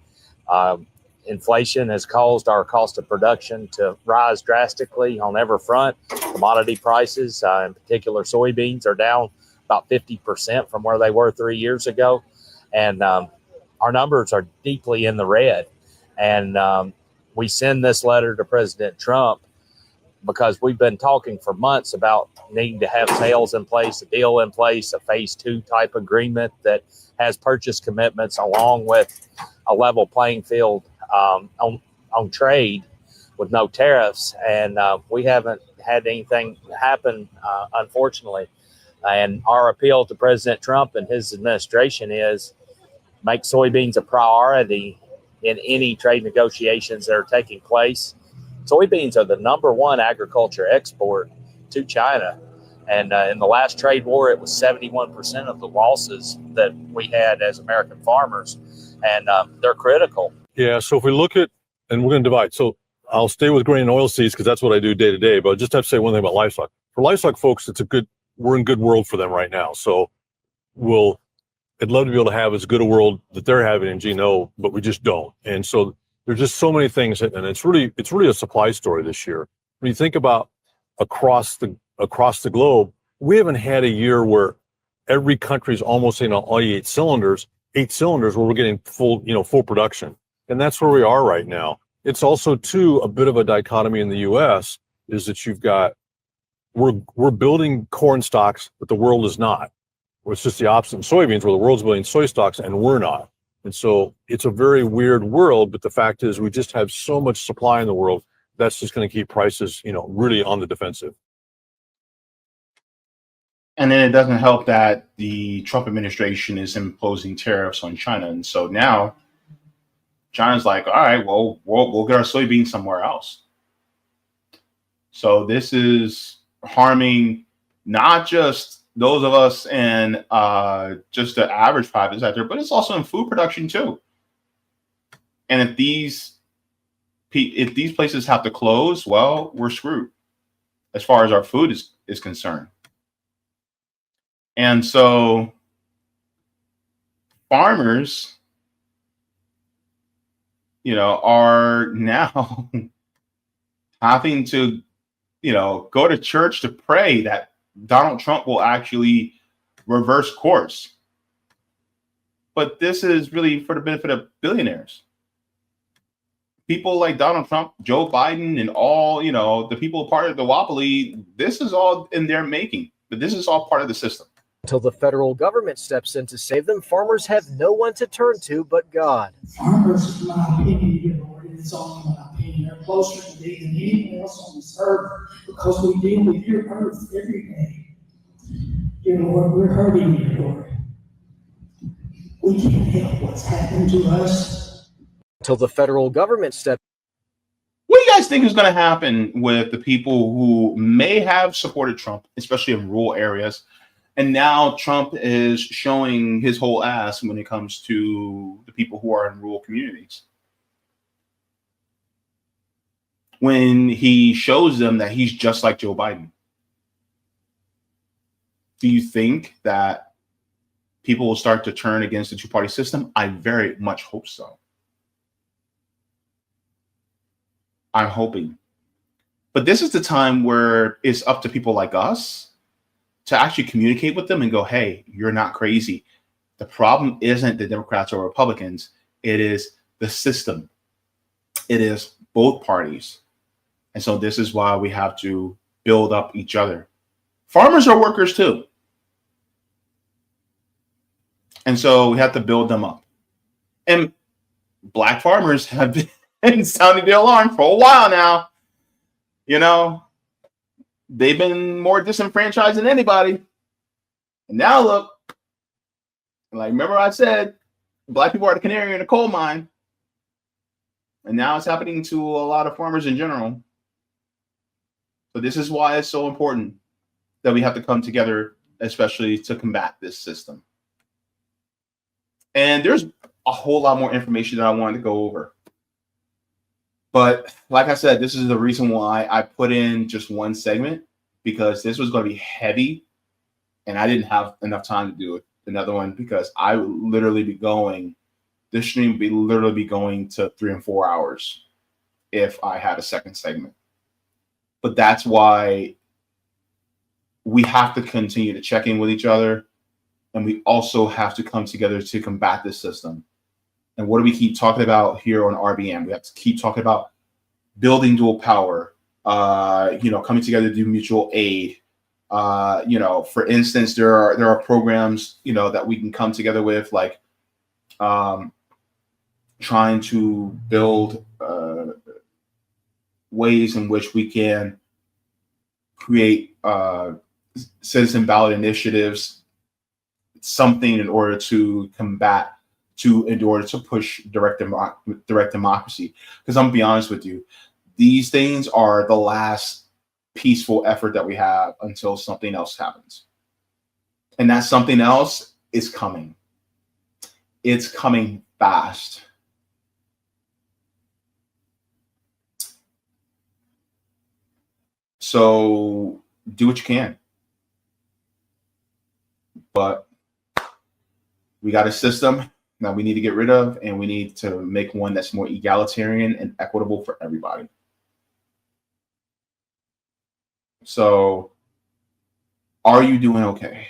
S9: Inflation has caused our cost of production to rise drastically on every front. Commodity prices, in particular soybeans, are down about 50% from where they were 3 years ago. And our numbers are deeply in the red. And we send this letter to President Trump because we've been talking for months about needing to have sales in place, a deal in place, a phase 2 type agreement that has purchase commitments along with a level playing field on trade with no tariffs. And we haven't had anything happen, unfortunately. And our appeal to President Trump and his administration is make soybeans a priority in any trade negotiations that are taking place. Soybeans are the #1 agriculture export to China. And in the last trade war, it was 71% of the losses that we had as American farmers. And they're critical.
S14: Yeah, so if we look at, and we're going to divide. So I'll stay with grain and oilseeds because that's what I do day to day. But I just have to say one thing about livestock. For livestock folks, we're in good world for them right now. So I'd love to be able to have as good a world that they're having in GNO, but we just don't. And so there's just so many things, and it's really a supply story this year. When you think about across the globe, we haven't had a year where every country's almost saying all 8 cylinders where we're getting full production. And that's where we are right now. It's also too a bit of a dichotomy in the US is that we're building corn stocks, but the world is not. It's just the opposite in soybeans, where the world's building soy stocks and we're not. And so it's a very weird world, but the fact is we just have so much supply in the world that's just going to keep prices, really on the defensive.
S1: And then it doesn't help that the Trump administration is imposing tariffs on China. And so now China's like, all right, well, we'll get our soybeans somewhere else. So this is harming not just those of us in just the average private sector, but it's also in food production too. And if these places have to close, well, we're screwed as far as our food is concerned. And so farmers, are now having to, go to church to pray that Donald Trump will actually reverse course. But this is really for the benefit of billionaires. People like Donald Trump, Joe Biden, and all, the people part of the duopoly, this is all in their making. But this is all part of the system.
S15: Until the federal government steps in to save them, farmers have no one to turn to but God.
S16: Farmers, in my opinion, Lord, it's only my opinion, they're closer to thee than anyone else on this earth because we deal with your earth every day. Dear Lord, we're hurting you, Lord. We can't help what's happened to us.
S15: Until the federal government steps.
S1: What do you guys think is going to happen with the people who may have supported Trump, especially in rural areas? And now Trump is showing his whole ass when it comes to the people who are in rural communities. When he shows them that he's just like Joe Biden. Do you think that people will start to turn against the two-party system? I very much hope so. I'm hoping. But this is the time where it's up to people like us to actually communicate with them and go, hey, you're not crazy. The problem isn't the Democrats or Republicans. It is the system. It is both parties. And so this is why we have to build up each other. Farmers are workers too. And so we have to build them up. And Black farmers have been sounding the alarm for a while now. They've been more disenfranchised than anybody. And now look, remember I said, Black people are the canary in the coal mine. And now it's happening to a lot of farmers in general. So this is why it's so important that we have to come together, especially to combat this system. And there's a whole lot more information that I wanted to go over. But like I said, this is the reason why I put in just one segment, because this was going to be heavy and I didn't have enough time to do it. Another one, because I would literally be going, this stream would be literally be going to 3 and 4 hours if I had a second segment. But that's why we have to continue to check in with each other. And we also have to come together to combat this system. And what do we keep talking about here on RBM? We have to keep talking about building dual power, coming together to do mutual aid. For instance, there are programs, that we can come together with, like trying to build ways in which we can create citizen ballot initiatives, something in order to combat, in order to push direct democracy. Because I'm gonna be honest with you, these things are the last peaceful effort that we have until something else happens. And that something else is coming. It's coming fast. So do what you can. But we got a system that we need to get rid of, and we need to make one that's more egalitarian and equitable for everybody. So, are you doing okay?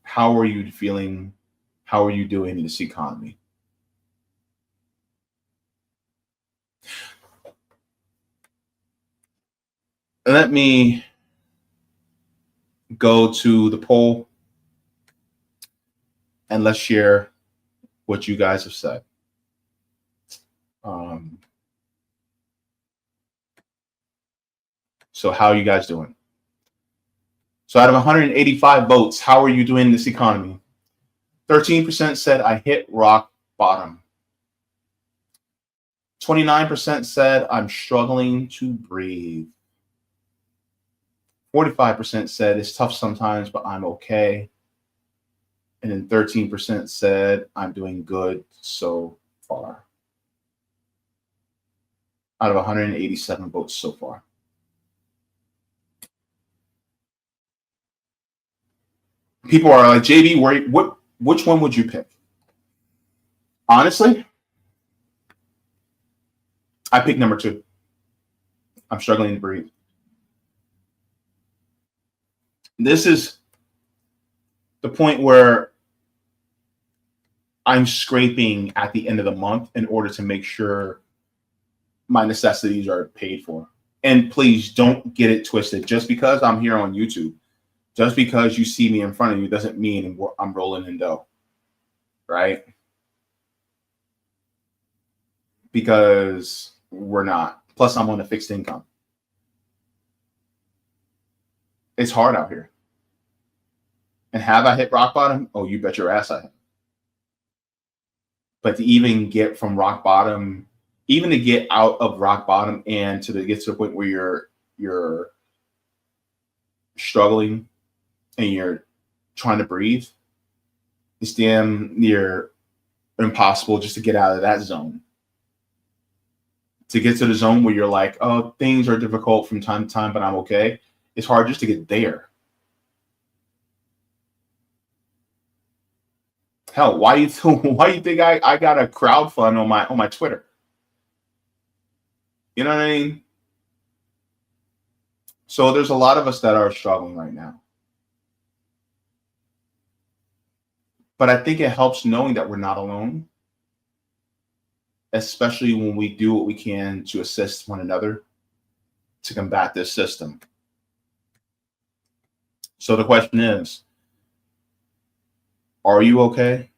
S1: How are you feeling? How are you doing in this economy? Let me go to the poll. and let's share what you guys have said. So how are you guys doing? So out of 185 votes, how are you doing in this economy? 13% said I hit rock bottom. 29% said I'm struggling to breathe. 45% said it's tough sometimes, but I'm okay. And then 13% said I'm doing good so far. Out of 187 votes so far. People are like, JB, which one would you pick? Honestly, I pick number 2. I'm struggling to breathe. This is the point where I'm scraping at the end of the month in order to make sure my necessities are paid for. And please don't get it twisted. Just because I'm here on YouTube, just because you see me in front of you doesn't mean I'm rolling in dough, right? Because we're not. Plus, I'm on a fixed income. It's hard out here. And have I hit rock bottom? Oh, you bet your ass I have. But to even get from rock bottom, even to get out of rock bottom and to get to the point where you're struggling and you're trying to breathe, it's damn near impossible just to get out of that zone. To get to the zone where you're like, oh, things are difficult from time to time, but I'm okay. It's hard just to get there. Hell, why you think I got a crowd fund on my Twitter? You know what I mean? So there's a lot of us that are struggling right now. But I think it helps knowing that we're not alone, especially when we do what we can to assist one another to combat this system. So the question is, are you okay?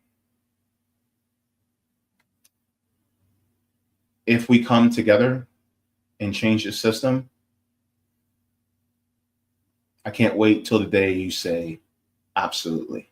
S1: If we come together and change the system, I can't wait till the day you say, absolutely.